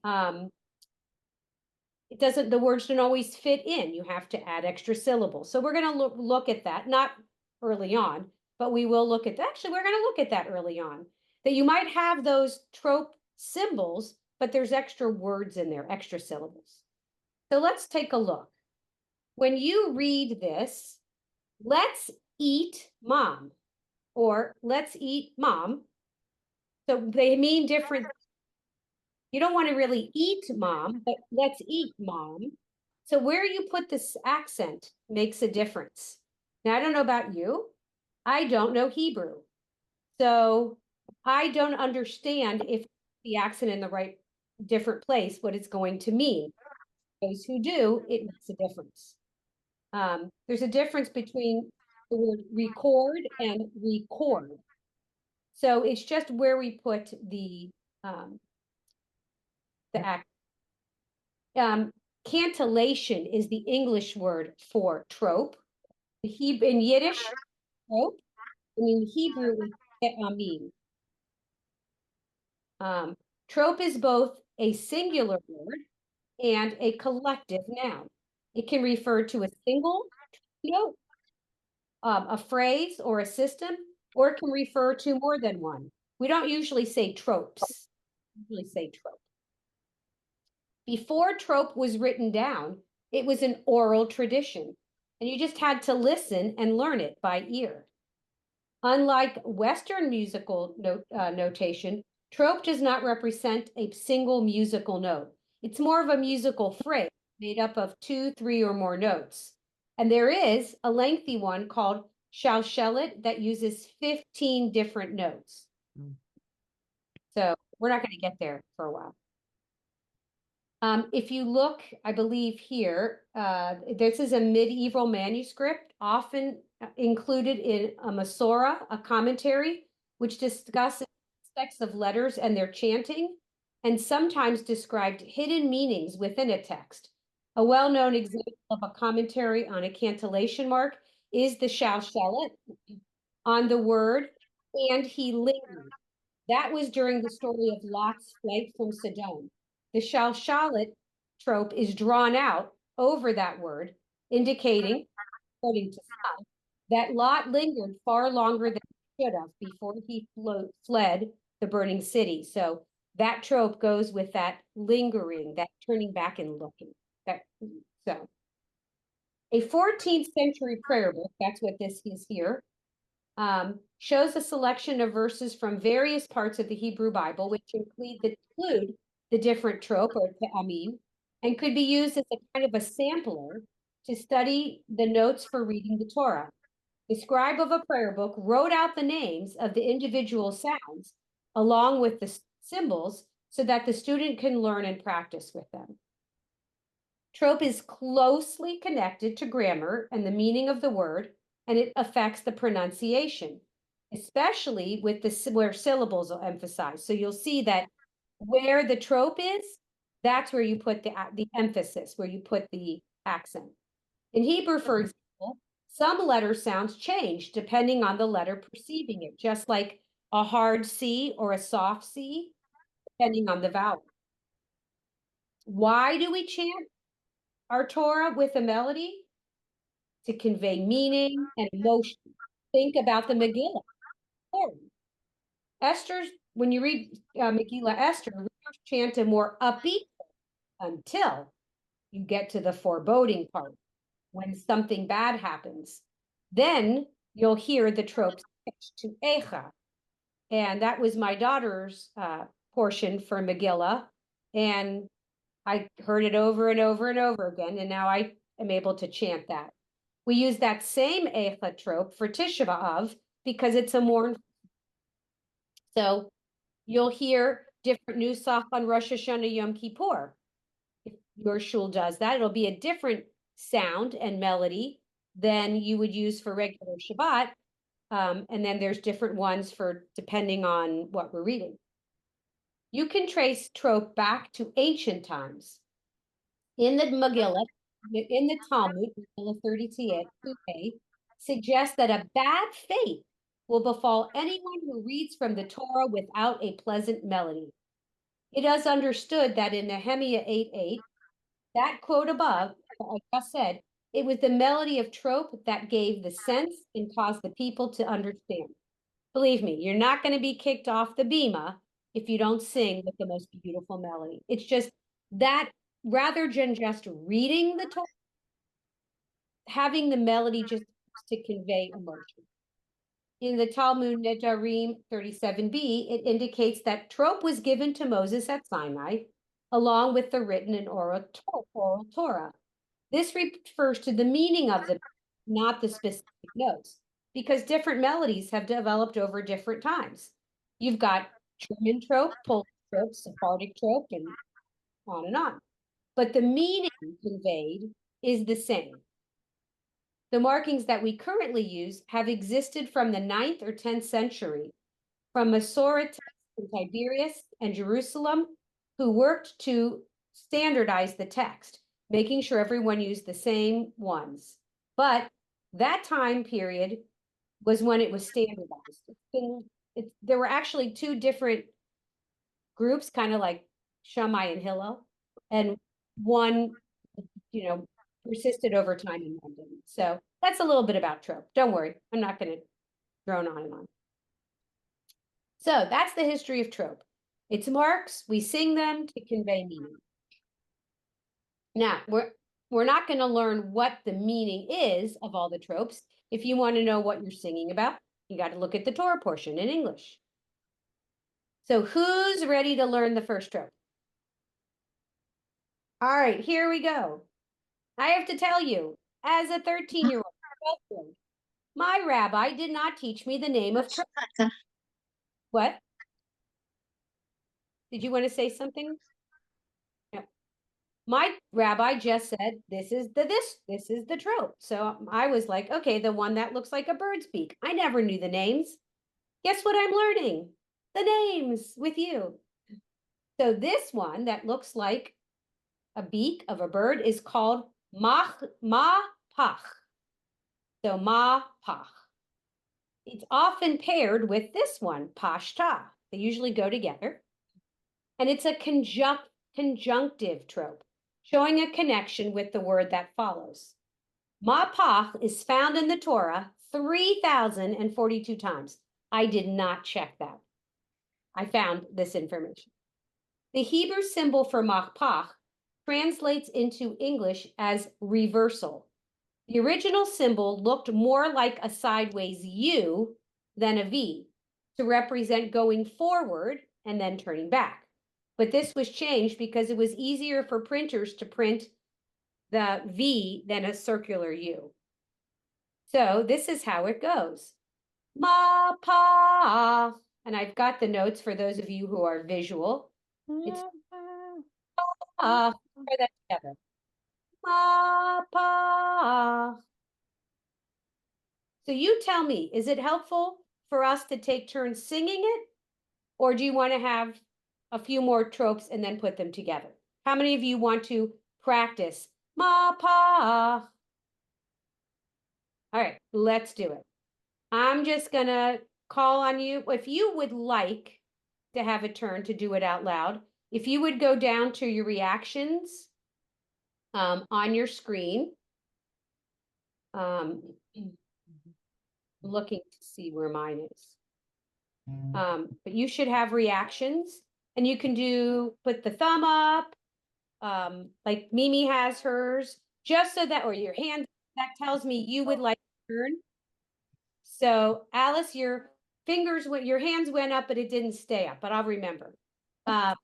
The words don't always fit in. You have to add extra syllables. So we're going to look at that, not early on, but we will look at that. Actually, we're going to look at that early on, that you might have those trope symbols, but there's extra words in there, extra syllables. So let's take a look. When you read this, let's eat mom, or let's eat mom. So they mean different. You don't want to really eat mom, but let's eat mom. So where you put this accent makes a difference. Now, I don't know about you. I don't know Hebrew. So I don't understand if the accent in the right different place, what it's going to mean. Those who do, it makes a difference. There's a difference between the word record and record. So it's just where we put the act. Cantillation is the English word for trope. In Yiddish, trope, and in Hebrew, it's amim. Trope is both a singular word and a collective noun. It can refer to a single note, a phrase, or a system, or it can refer to more than one. We don't usually say tropes. We usually say trope. Before trope was written down, it was an oral tradition, and you just had to listen and learn it by ear. Unlike Western musical notation, trope does not represent a single musical note. It's more of a musical phrase made up of 2, 3, or more notes. And there is a lengthy one called shalshelet that uses 15 different notes. So we're not going to get there for a while. If you look, I believe here, this is a medieval manuscript, often included in a Masorah, a commentary, which discusses aspects of letters and their chanting, and sometimes described hidden meanings within a text. A well-known example of a commentary on a cantillation mark is the shalshelet on the word, and he lingered. That was during the story of Lot's flight from Sodom. The shalshelet trope is drawn out over that word, indicating, according to some, that Lot lingered far longer than he should have before he fled the burning city. So that trope goes with that lingering, that turning back and looking. So a 14th century prayer book, that's what this is here, shows a selection of verses from various parts of the Hebrew Bible, which include the different trope or te'amim, and could be used as a kind of a sampler to study the notes for reading the Torah. The scribe of a prayer book wrote out the names of the individual sounds along with the symbols so that the student can learn and practice with them. Trope is closely connected to grammar and the meaning of the word, and it affects the pronunciation, especially with where syllables are emphasized. So you'll see that where the trope is, that's where you put the emphasis, where you put the accent. In Hebrew, for example, some letter sounds change depending on the letter perceiving it, just like a hard C or a soft C, depending on the vowel. Why do we chant our Torah with a melody? To convey meaning and emotion. Think about the Megillah. Esther's, when you read Megillah Esther, readers chant a more upbeat until you get to the foreboding part, when something bad happens. Then you'll hear the trope switch to Echa. And that was my daughter's portion for Megillah. And I heard it over and over and over again. And now I am able to chant that. We use that same Echa trope for Tisha B'Av because it's a mournful. So you'll hear different nusach on Rosh Hashanah Yom Kippur. If your shul does that, it'll be a different sound and melody than you would use for regular Shabbat. And then there's different ones for depending on what we're reading. You can trace trope back to ancient times. In the Megillah, in the Talmud, Megillah 32a, suggests that a bad fate will befall anyone who reads from the Torah without a pleasant melody. It is understood that in Nehemiah 8:8, that quote above, I just said, it was the melody of trope that gave the sense and caused the people to understand. Believe me, you're not going to be kicked off the bima if you don't sing with the most beautiful melody. It's just that rather than just reading the Torah, having the melody just to convey emotion. In the Talmud Nedarim 37b, it indicates that trope was given to Moses at Sinai, along with the written and oral Torah. This refers to the meaning of the, not the specific notes, because different melodies have developed over different times. You've got German trope, Polish trope, Sephardic trope, and on and on. But the meaning conveyed is the same. The markings that we currently use have existed from the 9th or 10th century, from Masoret in Tiberias and Jerusalem, who worked to standardize the text, making sure everyone used the same ones. But that time period was when it was standardized. There were actually two different groups, kind of like Shammai and Hillel, and one, persisted over time in London. So that's a little bit about trope. Don't worry, I'm not going to drone on and on. So that's the history of trope. It's marks, we sing them to convey meaning. Now, we're not going to learn what the meaning is of all the tropes. If you want to know what you're singing about, you got to look at the Torah portion in English. So who's ready to learn the first trope? All right, here we go. I have to tell you, as a 13-year-old, my rabbi did not teach me the name of trope. What? Did you want to say something? No. My rabbi just said, this is the trope. So I was like, okay, the one that looks like a bird's beak. I never knew the names. Guess what I'm learning? The names with you. So this one that looks like a beak of a bird is called ma-pach. So ma-pach. It's often paired with this one, pashta. They usually go together. And it's a conjunctive trope, showing a connection with the word that follows. Ma-pach is found in the Torah 3,042 times. I did not check that. I found this information. The Hebrew symbol for ma-pach translates into English as reversal. The original symbol looked more like a sideways U than a V to represent going forward and then turning back. But this was changed because it was easier for printers to print the V than a circular U. So this is how it goes. Ma-pa. And I've got the notes for those of you who are visual. It's try that together. Ma-pa. So you tell me, is it helpful for us to take turns singing it? Or do you want to have a few more tropes and then put them together? How many of you want to practice ma-pa? All right, let's do it. I'm just going to call on you. If you would like to have a turn to do it out loud, if you would go down to your reactions on your screen. Looking to see where mine is. But you should have reactions, and you can put the thumb up, like Mimi has hers, just so that, or your hand, that tells me you would like to turn. So Alice, your your hands went up, but it didn't stay up, but I'll remember. I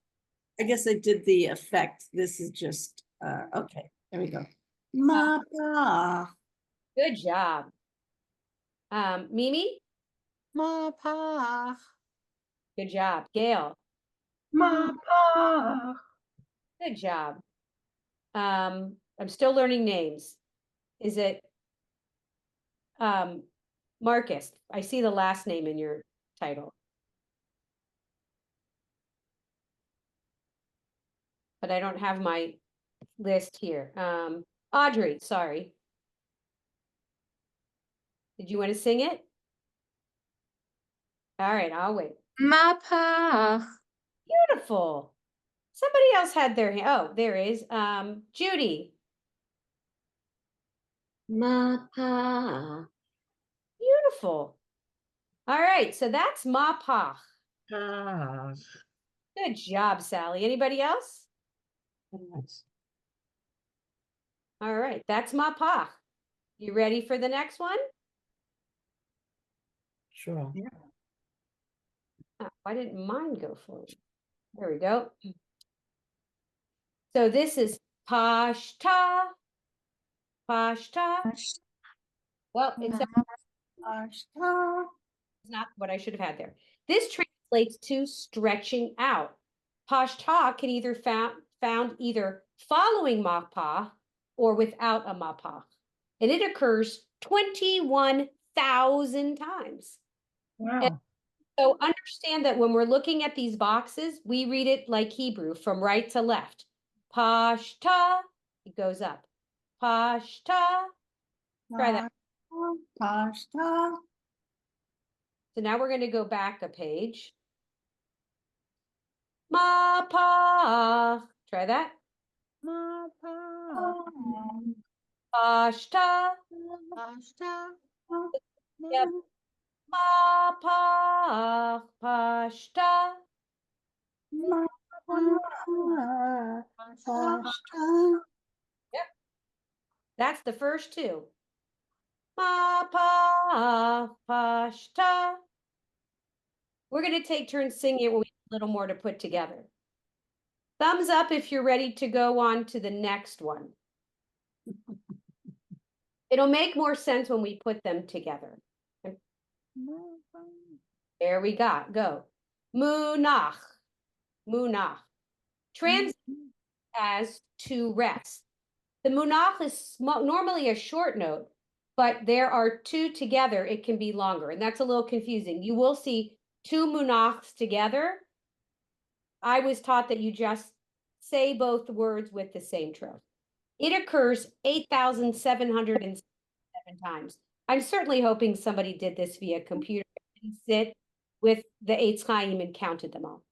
guess I did the effect. This is just, okay, there we go. Mapa. Good job. Mimi? Mapa. Good job. Gail? Mapa. Good job. I'm still learning names. Is it Marcus? I see the last name in your title. But I don't have my list here. Audrey, sorry. Did you want to sing it? All right, I'll wait. Mapa. Beautiful. Somebody else had their hand. Oh, there is. Judy. Mapa. Beautiful. All right, so that's Mapa. Ah, Good job, Sally. Anybody else? Nice. All right, that's Mapa. You ready for the next one? sure. Oh, why didn't mine go forward? There we go. So this is Pashta. Pashta. Well, it's not what I should have had there. This translates to stretching out. Pashta can either found either following mapa or without a mapa. And it occurs 21,000 times. Wow. And so understand that when we're looking at these boxes, we read it like Hebrew from right to left. Pashta, it goes up. Pashta. Try that. Pashta. So now we're going to go back a page. Mapa. Try that. Mapa. Pashta. Pasta. Yep. Mapa. Pashta. Pasta. Yep. That's the first two. Mapa. Pashta. We're going to take turns singing it when we have a little more to put together. Thumbs up if you're ready to go on to the next one. It'll make more sense when we put them together. There we go. Munach. Munach. Translate as to rest. The munach is normally a short note, but there are two together, it can be longer. And that's a little confusing. You will see two munachs together. I was taught that you just say both words with the same trope. It occurs 8,707 times. I'm certainly hoping somebody did this via computer and sit with the Eitz Chaim and counted them all.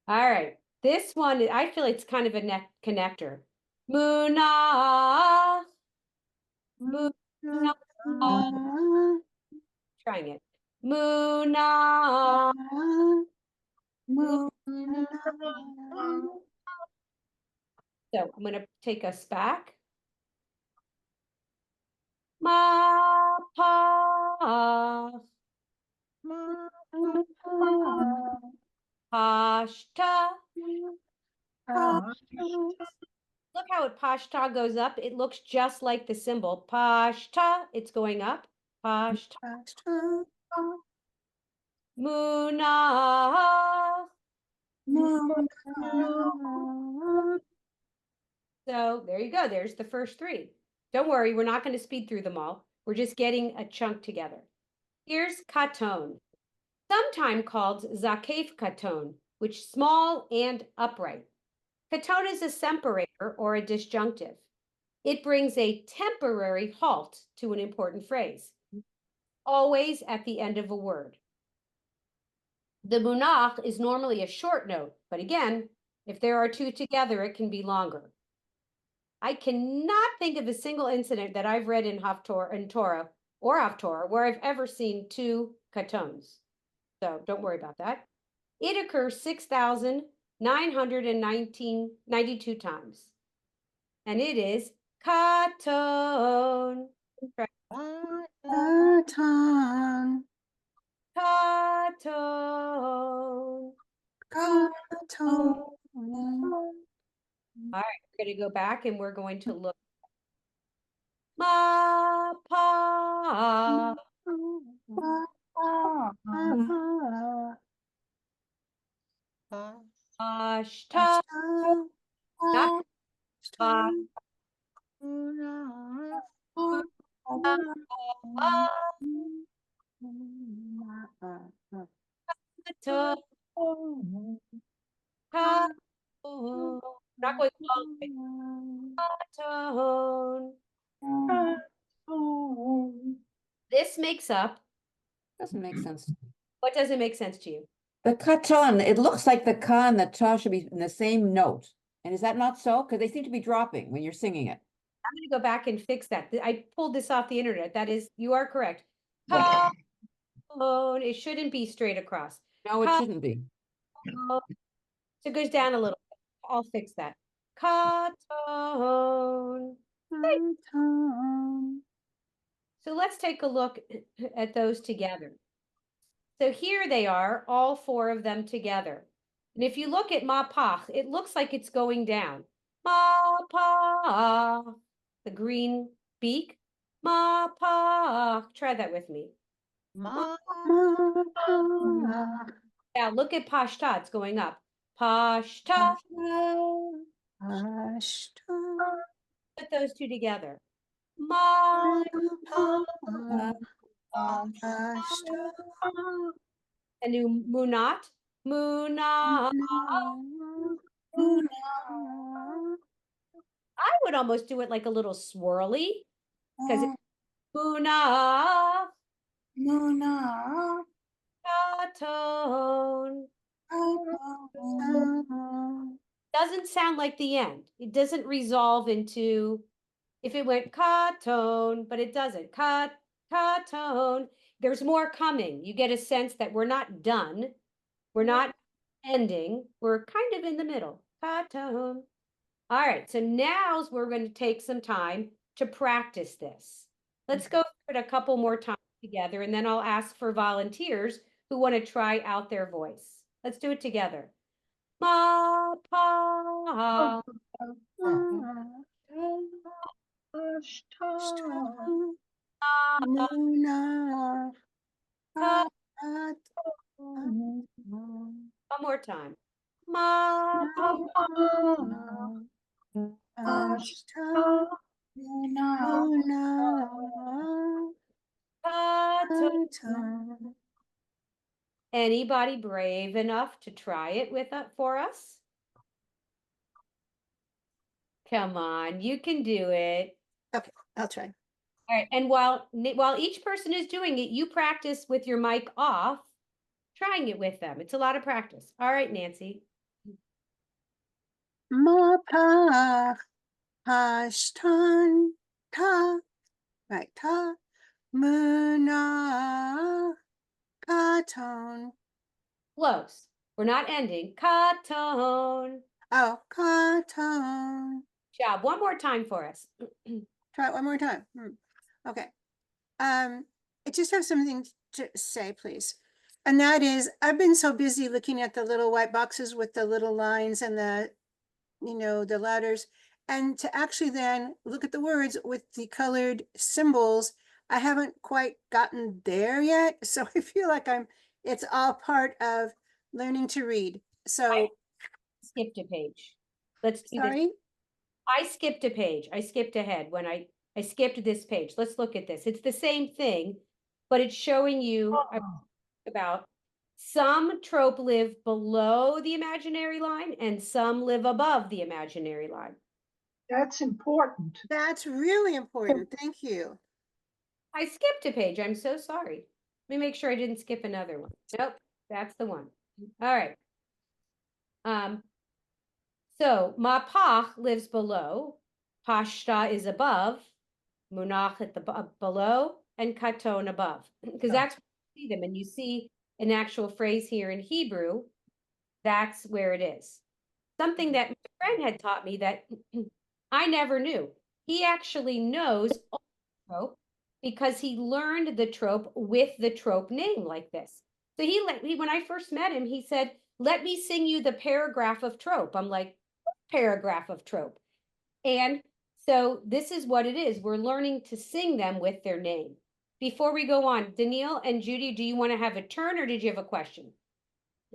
All right, this one, I feel it's kind of a connector. Munach. Munach. Trying it. Munach. So I'm going to take us back. Mapa. Pashta. Look how pashta goes up. It looks just like the symbol. Pashta, it's going up. Pashta. Munach. So there you go. There's the first three. Don't worry, we're not going to speed through them all. We're just getting a chunk together. Here's katon, sometimes called zakef katon, which is small and upright. Katon is a semperator or a disjunctive. It brings a temporary halt to an important phrase, always at the end of a word. The munach is normally a short note, but again, if there are two together, it can be longer. I cannot think of a single incident that I've read in Torah or Haftorah where I've ever seen two katons. So don't worry about that. It occurs 6,992 times. and it is katon. Katon. Katon. Katon. All right, we're going to go back and we're going to look. Ma pa. Ashta. Not pa. Katon. Katon. Not going all the way. Katon. This makes up. Doesn't make sense. What doesn't make sense to you? The katon, it looks like the ka and the ta should be in the same note. And is that not so? Because they seem to be dropping when you're singing it. I'm going to go back and fix that. I pulled this off the internet. That is, you are correct. Right. Katon. It shouldn't be straight across. No, it shouldn't be. So it goes down a little bit. I'll fix that. Katon. So let's take a look at those together. So here they are, all four of them together. And if you look at ma pach, it looks like it's going down. Ma pach, the green beak. Ma pach. Try that with me. Ma. Now look at pashta, it's going up. Pashta. Put those two together. Ma. And you munat. Munat. I would almost do it like a little swirly. Because it's Muna. Muna. Katon. Doesn't sound like the end. It doesn't resolve into, if it went katon, but it doesn't. Katon. There's more coming. You get a sense that we're not done. We're not ending. We're kind of in the middle. Katon. All right, so now we're going to take some time to practice this. Let's go through it a couple more times together, and then I'll ask for volunteers who want to try out their voice. Let's do it together. Ma pa. One more time. Ma pa. Anybody brave enough to try it with for us? Come on, you can do it. Okay, I'll try. All right, and while each person is doing it, you practice with your mic off, trying it with them. It's a lot of practice. All right, Nancy. Ma pa hashtan ta. Right, ta. Muna katon. Close. We're not ending. Katon. Oh, katon. Job. One more time for us. Try it one more time. Okay. I just have something to say, please. And that is, I've been so busy looking at the little white boxes with the little lines and the, the letters, and to actually then look at the words with the colored symbols, I haven't quite gotten there yet. So I feel like it's all part of learning to read. So I skipped a page. Let's do sorry. this. I skipped a page. I skipped ahead when I skipped this page. Let's look at this. It's the same thing, but it's showing you about some trope live below the imaginary line and some live above the imaginary line. That's important. That's really important. Thank you. I skipped a page. I'm so sorry. Let me make sure I didn't skip another one. Nope, that's the one. All right. So mapach lives below, pashta is above, munach at the below, and katon above. Because that's where you see them, and you see an actual phrase here in Hebrew. That's where it is. Something that my friend had taught me that I never knew. He actually knows all the trope because he learned the trope with the trope name like this. So when I first met him, he said, "Let me sing you the paragraph of trope." I'm like, "What paragraph of trope?" And so this is what it is. We're learning to sing them with their name. Before we go on, Daniil and Judy, do you want to have a turn or did you have a question?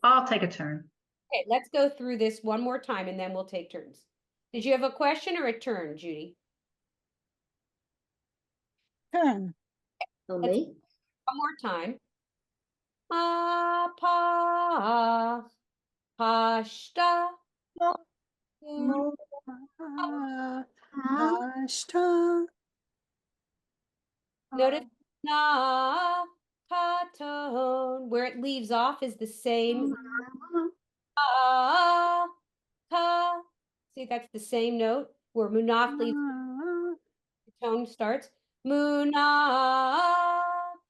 I'll take a turn. Okay, let's go through this one more time and then we'll take turns. Did you have a question or a turn, Judy? Turn. Oh, Let's me? one more time. Ma pa pashta. Ashta. Notice na katon, where it leaves off is the same. Ah, ka. See, that's the same note where munaf leaves. The tone starts. Munaf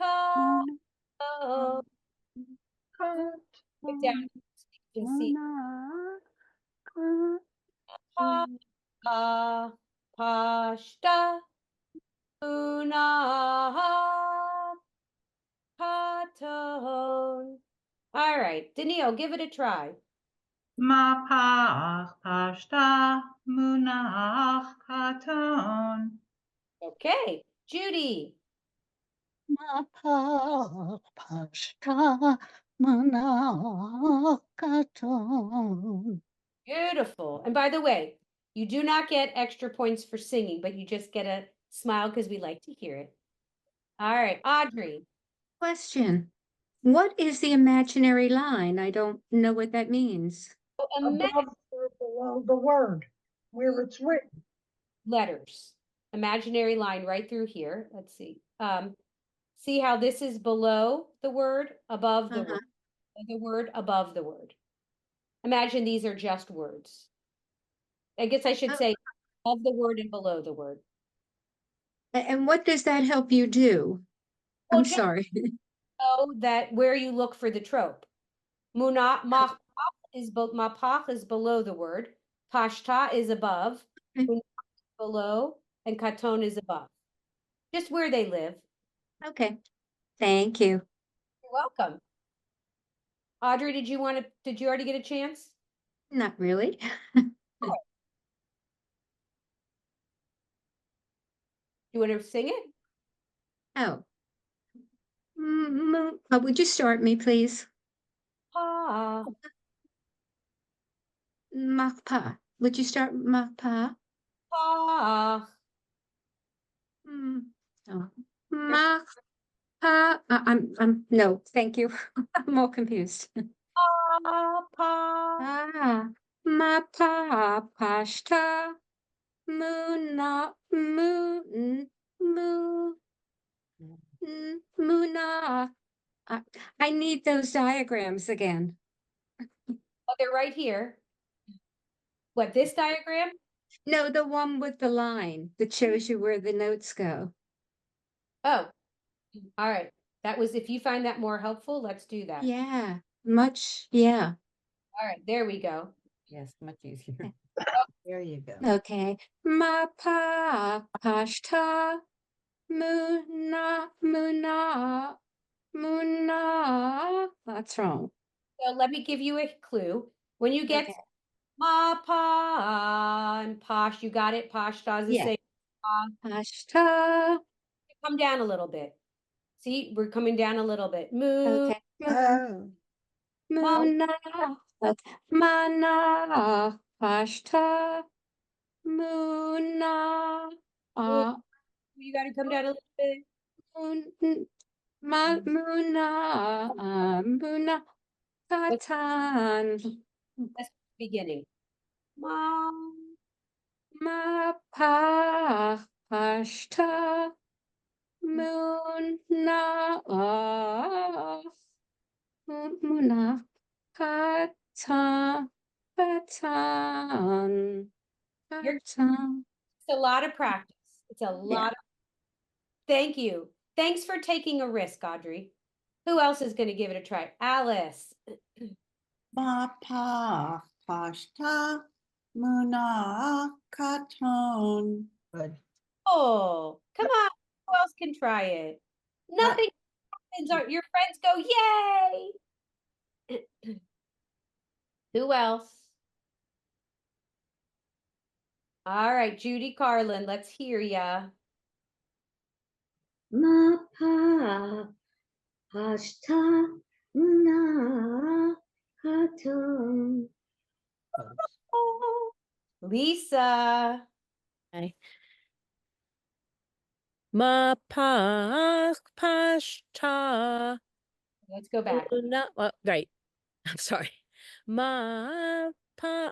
katon. Put down. You can see. Pa pashta. Munaf katon. All right, Daniil, give it a try. Mapach pashta munach katon. Okay, Judy. Pashta manakaton. Beautiful. And by the way, you do not get extra points for singing, but you just get a smile because we like to hear it. All right, Audrey. Question. What is the imaginary line? I don't know what that means. Above or below the word where it's written. Letters. Imaginary line right through here. Let's see. See how this is below the word, above the word, above the word. Imagine these are just words. I guess I should say above the word and below the word. And what does that help you do? I'm just sorry. know that where you look for the trope. Mapach is below the word. Pashta is above. Munaf is below, and katon is above. Just where they live. Okay. Thank you. You're welcome. Audrey, did you already get a chance? Not really. You want to sing it? Oh. Would you start me, please? Pa. Makpa. Would you start Makpa? Pa. Oh. Makpa. No, thank you. I'm all confused. Pa. Mapa pashta. Muna. Muna. I need those diagrams again. Oh, they're right here. What, this diagram? No, the one with the line that shows you where the notes go. Oh, all right. That was, if you find that more helpful, let's do that. Yeah, All right, there we go. Yes, much easier. There you go. Okay. Mapa pashta muna. That's wrong. So let me give you a clue. When you get ma pa and posh, you got it? Pashta is the Yeah. same. Pashta. Come down a little bit. See, we're coming down a little bit. Moo. Okay. Oh. Muna. Mana pashta muna. You got to come down a little bit. Muna katan. That's the beginning. Ma. Mapa pashta muna katan. It's a lot of practice. It's a lot of. Thank you. Thanks for taking a risk, Audrey. Who else is going to give it a try? Alice. Ma pa pashta Muna Katon. Good. Oh, come on. Who else can try it? Nothing happens. Your friends go, yay. Who else? All right, Judy Carlin, let's hear ya. Ma pa hashta na katon. Lisa. Okay. Ma pa pashta. Let's go back. Well, right. I'm sorry. Ma pa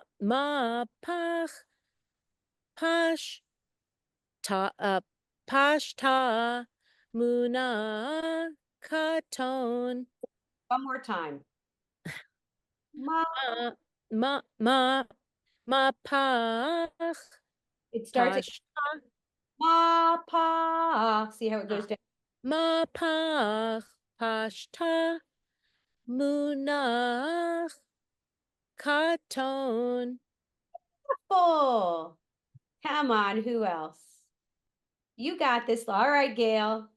pash ta pashta muna katon. One more time. Ma. Ma pach It starts pashta. Ma pa. See how it goes down. Ma pach pashta muna katon. Full. Come on, who else? You got this. All right, Gail.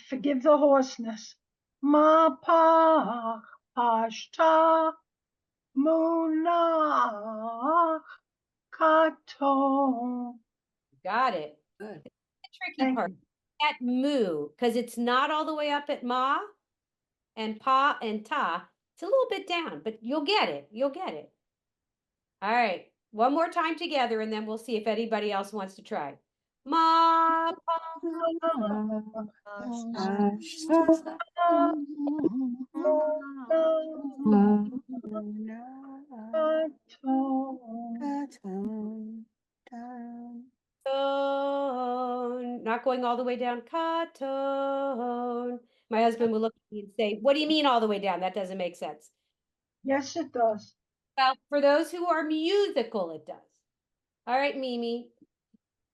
Forgive the hoarseness. Ma pa pashta muna katon. Got it. Good. The tricky part. That moo, because it's not all the way up at ma and pa and ta. It's a little bit down, but you'll get it. You'll get it. All right. One more time together, and then we'll see if anybody else wants to try. Ma pa. Not going all the way down. Katon. My husband would look at me and say, "What do you mean all the way down? That doesn't make sense." Yes, it does. Well, for those who are musical, it does. All right, Mimi.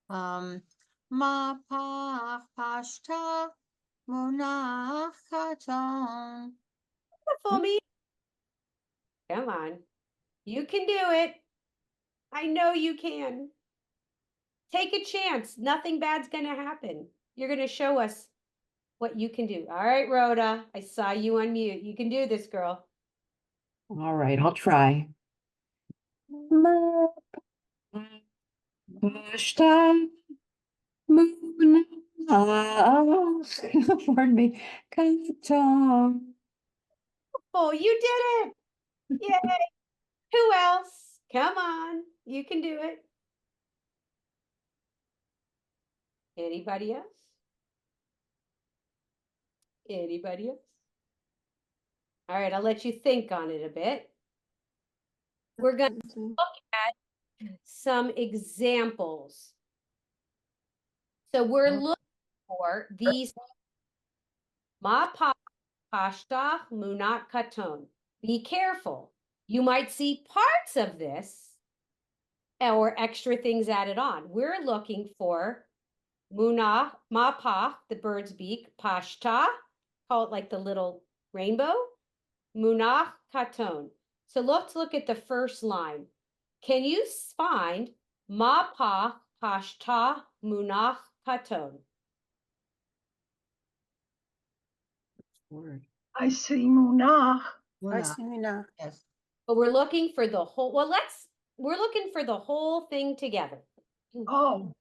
Ma pa pashta muna katon. Beautiful, me. Come on. You can do it. I know you can. Take a chance. Nothing bad's going to happen. You're going to show us what you can do. All right, Rhoda. I saw you on mute. You can do this, girl. All right, I'll try. Ma pashta muna. Pardon me. Katon. Oh, you did it. Yay. Who else? Come on. You can do it. Anybody else? Anybody else? All right, I'll let you think on it a bit. We're going to look at some examples. So we're looking for these ma pa pashta munat katon. Be careful. You might see parts of this or extra things added on. We're looking for muna, ma pa, the bird's beak, pashta, call it like the little rainbow, munach katon. So let's look at the first line. Can you find ma pa pashta munach katon? Word. I see munach. I see Munach. Yes. But we're looking for the whole, we're looking for the whole thing together. Oh,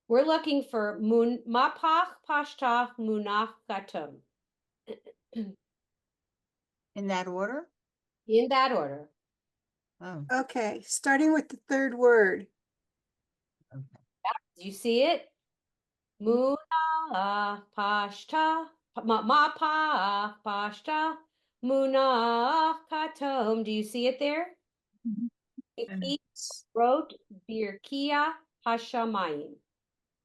We're looking for ma pa pashta munach katon. In that order? In that order. Oh, Okay, starting with the third word. Do you see it? Muna pashta, ma pa pashta, muna katom. Do you see it there? He wrote Birkia Hashamayim.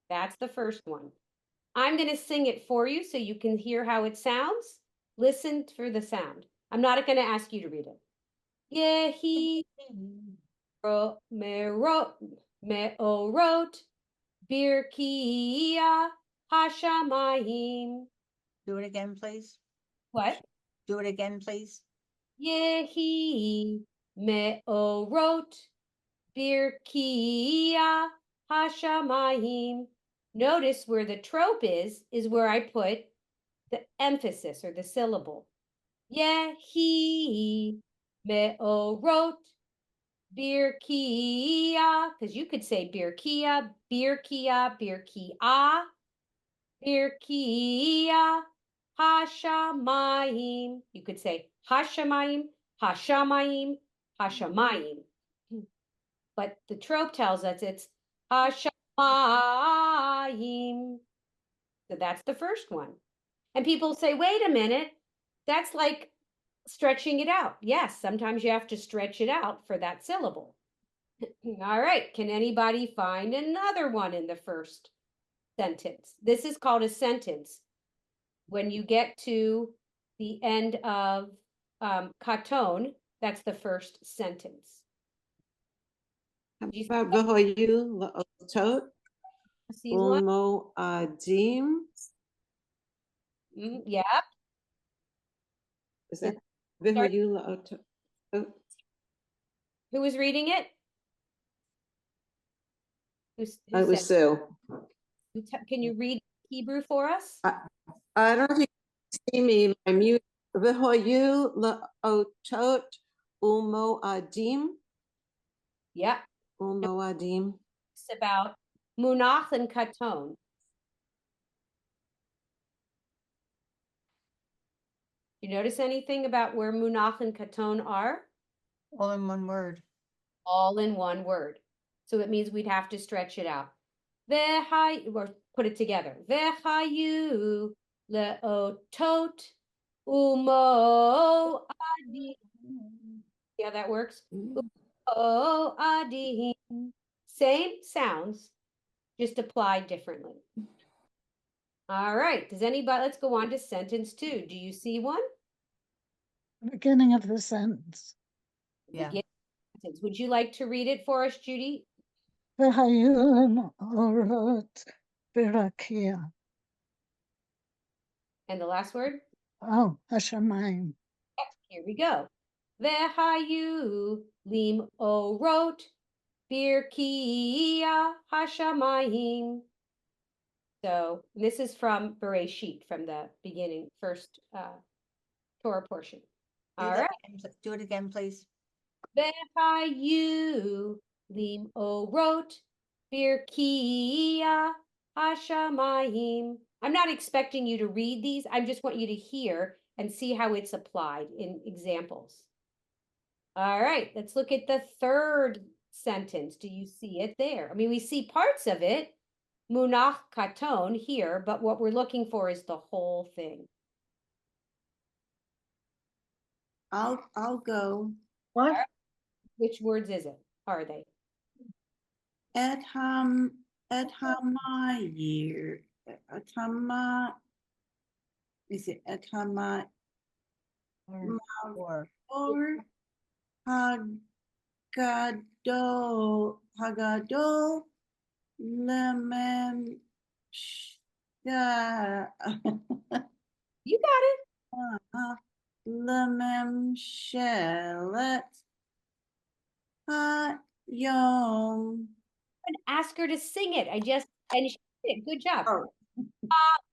That's the first one. I'm going to sing it for you so you can hear how it sounds. Listen for the sound. I'm not going to ask you to read it. Yehi meorot Birkia Hashamayim. do it again, please. What? Do it again, please. Yehi me'orot birkia hashamayim. Notice where the trope is where I put the emphasis or the syllable. Yehi me'orot birkia, because you could say birkia, birkia, birkia, birkia, hashamayim. You could say hashamayim, hashamayim, hashamayim. But the trope tells us it's hashamayim. So that's the first one. And people say, wait a minute, that's like stretching it out. Yes, sometimes you have to stretch it out for that syllable. All right, can anybody find another one in the first sentence? This is called a sentence. When you get to the end of katon, that's the first sentence. V'hoyu la'otot See one? u'mo'adim. Yeah. Is that v'hoyu la'otot? Who was reading it? Who It was Sue. Can you read Hebrew for us? I don't know if you can see me. My mute. V'hoyu la'otot u'mo'adim. Yeah. U'mo'adim. It's about munach and katon. You notice anything about where munach and katon are? All in one word. All in one word. So it means we'd have to stretch it out. Ve'hayu, or put it together. Ve'hayu le'otot umo adim. See how that works? Umo adim. Same sounds, just applied differently. All right. Does anybody, let's go on to sentence 2. Do you see one? Beginning of the sentence. Yeah. Beginning sentence. Would you like to read it for us, Judy? V'hayu orot birakia. And the last word? Oh, hashamayim. Here we go. Ve'hayu lim orot birkia hashamayim. So this is from Bereshit, from the beginning, first Torah portion. All right. Do it again, please. Ve'hayu lim orot birkia hashamayim. I'm not expecting you to read these. I just want you to hear and see how it's applied in examples. All right, let's look at the third sentence. Do you see it there? I mean, we see parts of it, munach katon here, but what we're looking for is the whole thing. I'll go. What? Right. Which words is it? Are they? Edhamayir. Edhama. Is it Edhama? Or Hagadol lemem. You got it. Lemem shelet hayom. And ask her to sing it. And she did. Good job. Oh.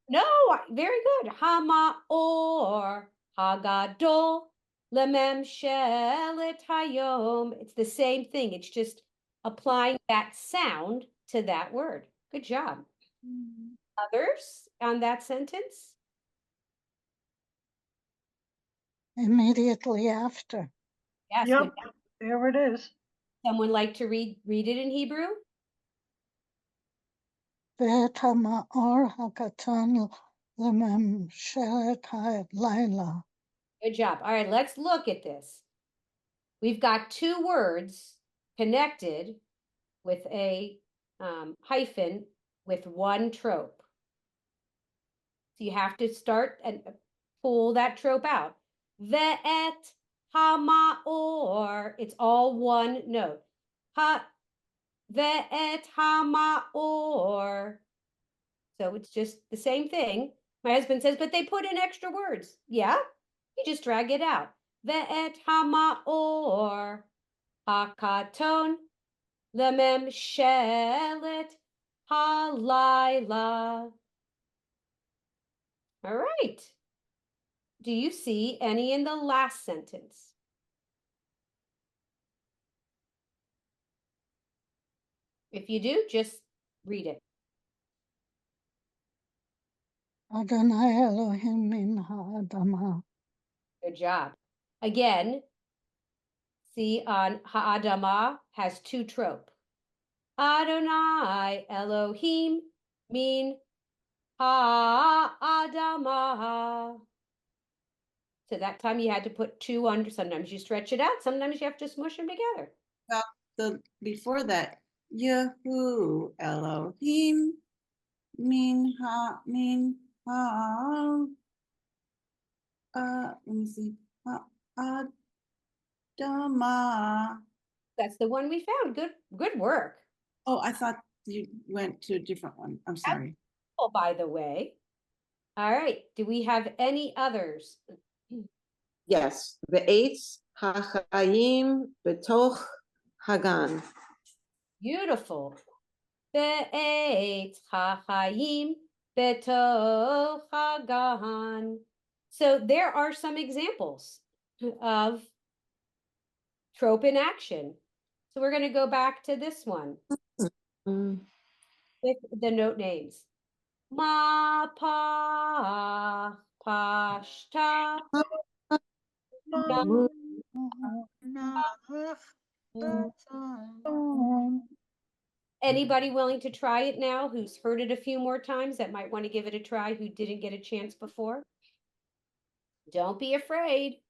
No, very good. Hama or hagadol lemem shelet hayom. It's the same thing. It's just applying that sound to that word. Good job. Others on that sentence? Immediately after. Yes. Yep, there it is. Someone like to read it in Hebrew? Ve'et ha'ma'or hakaton lememshet ha'layla. Good job. All right, let's look at this. We've got 2 words connected with a hyphen with one trope. So you have to start and pull that trope out. Ve'et ha'ma'or. It's all one note. Ve'et ha'ma'or. So it's just the same thing. My husband says, but they put in extra words. Yeah, you just drag it out. Ve'et ha'ma'or. hakaton lememshelet halayla. All right. Do you see any in the last sentence? If you do, just read it. Adonai Elohim min ha'adamah. Good job. Again, see on ha'adamah has two trope. Adonai Elohim min ha'adamah. So that time you had to put two under. Sometimes you stretch it out. Sometimes you have to smush them together. Well, before that, Yehu Elohim min ha, let me see, Adama. That's the one we found. Good work. Oh, I thought you went to a different one. I'm sorry. Oh, by the way. All right. Do we have any others? Yes, Ve'etz hachayim betoch hagan. Beautiful. Be'etz hachayim betoch hagan. So there are some examples of trope in action. So we're going to go back to this one with the note names. Ma pa pashta. Anybody willing to try it now who's heard it a few more times that might want to give it a try who didn't get a chance before? Don't be afraid.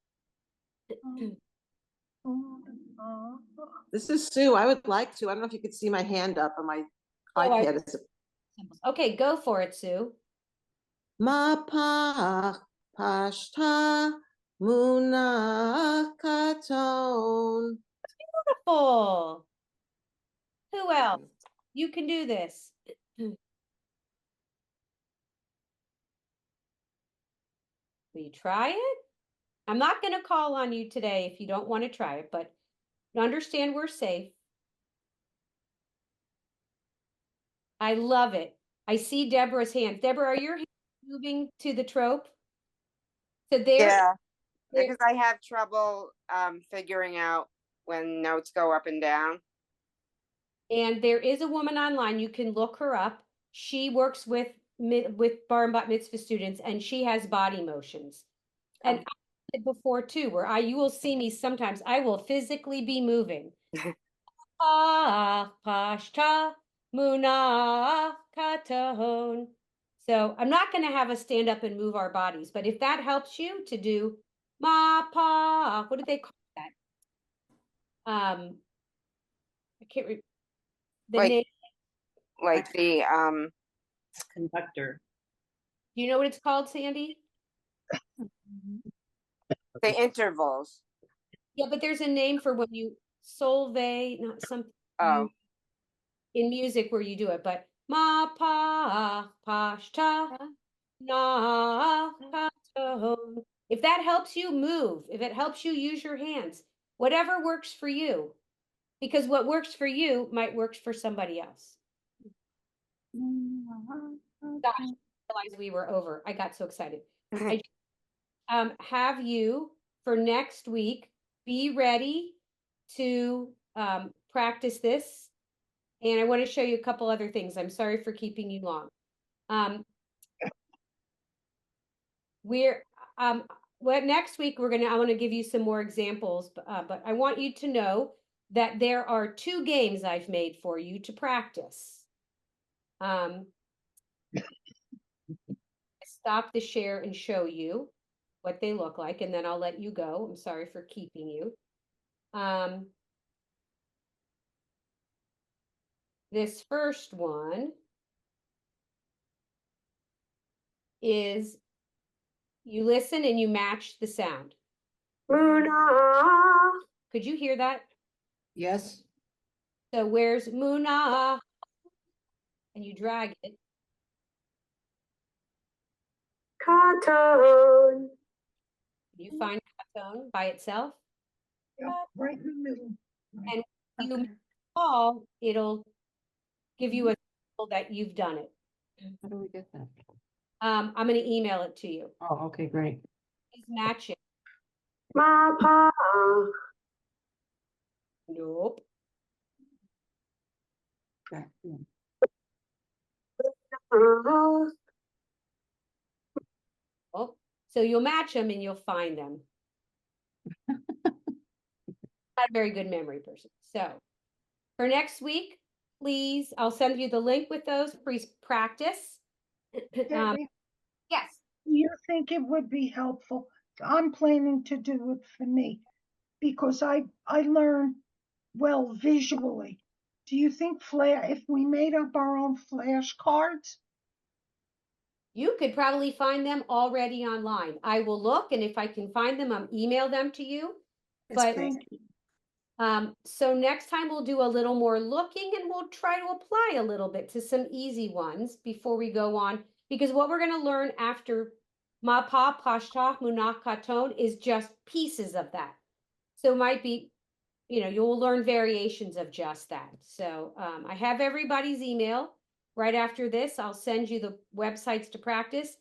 This is Sue. I would like to. I don't know if you could see my hand up on my iPad. Okay, go for it, Sue. Ma pa pashta munakaton. Beautiful. Who else? You can do this. Will you try it? I'm not going to call on you today if you don't want to try it, but understand we're safe. I love it. I see Deborah's hands. Deborah, are your hands moving to the trope? So there. Yeah, because I have trouble figuring out when notes go up and down. And there is a woman online. You can look her up. She works with bar and bat mitzvah students, and she has body motions. And I did before too, where you will see me sometimes. I will physically be moving. Pashta muna katon. So I'm not going to have us stand up and move our bodies, but if that helps you to do ma pa, what do they call that? I can't remember the name. Like the conductor. Do you know what it's called, Sandy? The intervals. Yeah, but there's a name for when you solve, not something. Oh. In music where you do it, but ma pa pashta na katon. If that helps you move, if it helps you use your hands, whatever works for you, because what works for you might work for somebody else. Gosh, I realized we were over. I got so excited. I have you for next week be ready to practice this. And I want to show you a couple other things. I'm sorry for keeping you long. Next week I want to give you some more examples, but I want you to know that there are 2 games I've made for you to practice. Stop the share and show you what they look like, and then I'll let you go. I'm sorry for keeping you. This first one is you listen and you match the sound. Muna. Could you hear that? Yes. So where's Muna? And you drag it. Katon. You find katon by itself? Yeah, right in the middle. And you Okay. call, it'll give you a signal that you've done it. How do we get that? I'm gonna email it to you. Oh, okay, great. Please match it. Nope. Back in. Oh, so you'll match them and you'll find them. Not a very good memory person. So for next week, please, I'll send you the link with those. Please practice. Debbie, Yes. do you think it would be helpful? I'm planning to do it for me because I learn well visually. Do you think if we made up our own flashcards? You could probably find them already online. I will look, and if I can find them, I'll email them to you. But Thank you. so next time we'll do a little more looking, and we'll try to apply a little bit to some easy ones before we go on. Because what we're going to learn after Mapa, Pashta, Munach, Katon is just pieces of that. So it might be, you'll learn variations of just that. So I have everybody's email. Right after this, I'll send you the websites to practice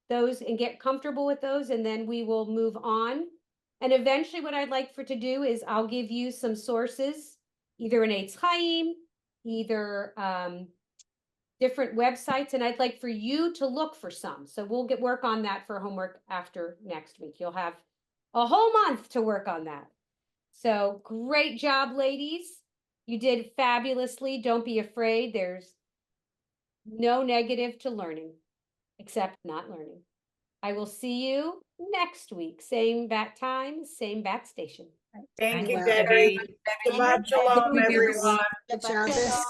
those and get comfortable with those, and then we will move on. And eventually what I'd like to do is I'll give you some sources, either in Eitz Chaim, either different websites, and I'd like for you to look for some. So we'll work on that for homework after next week. You'll have a whole month to work on that. So great job, ladies. You did fabulously. Don't be afraid. There's no negative to learning, except not learning. I will see you next week. Same bat time, same bat station. Thank you, Well, Debbie. Shabbat shalom, everyone. Shabbos.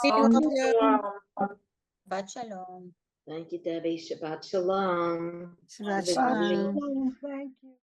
Shabbat shalom. Thank you, Debbie. Shabbat shalom. Shabbat Have a good week. shalom. Thank you.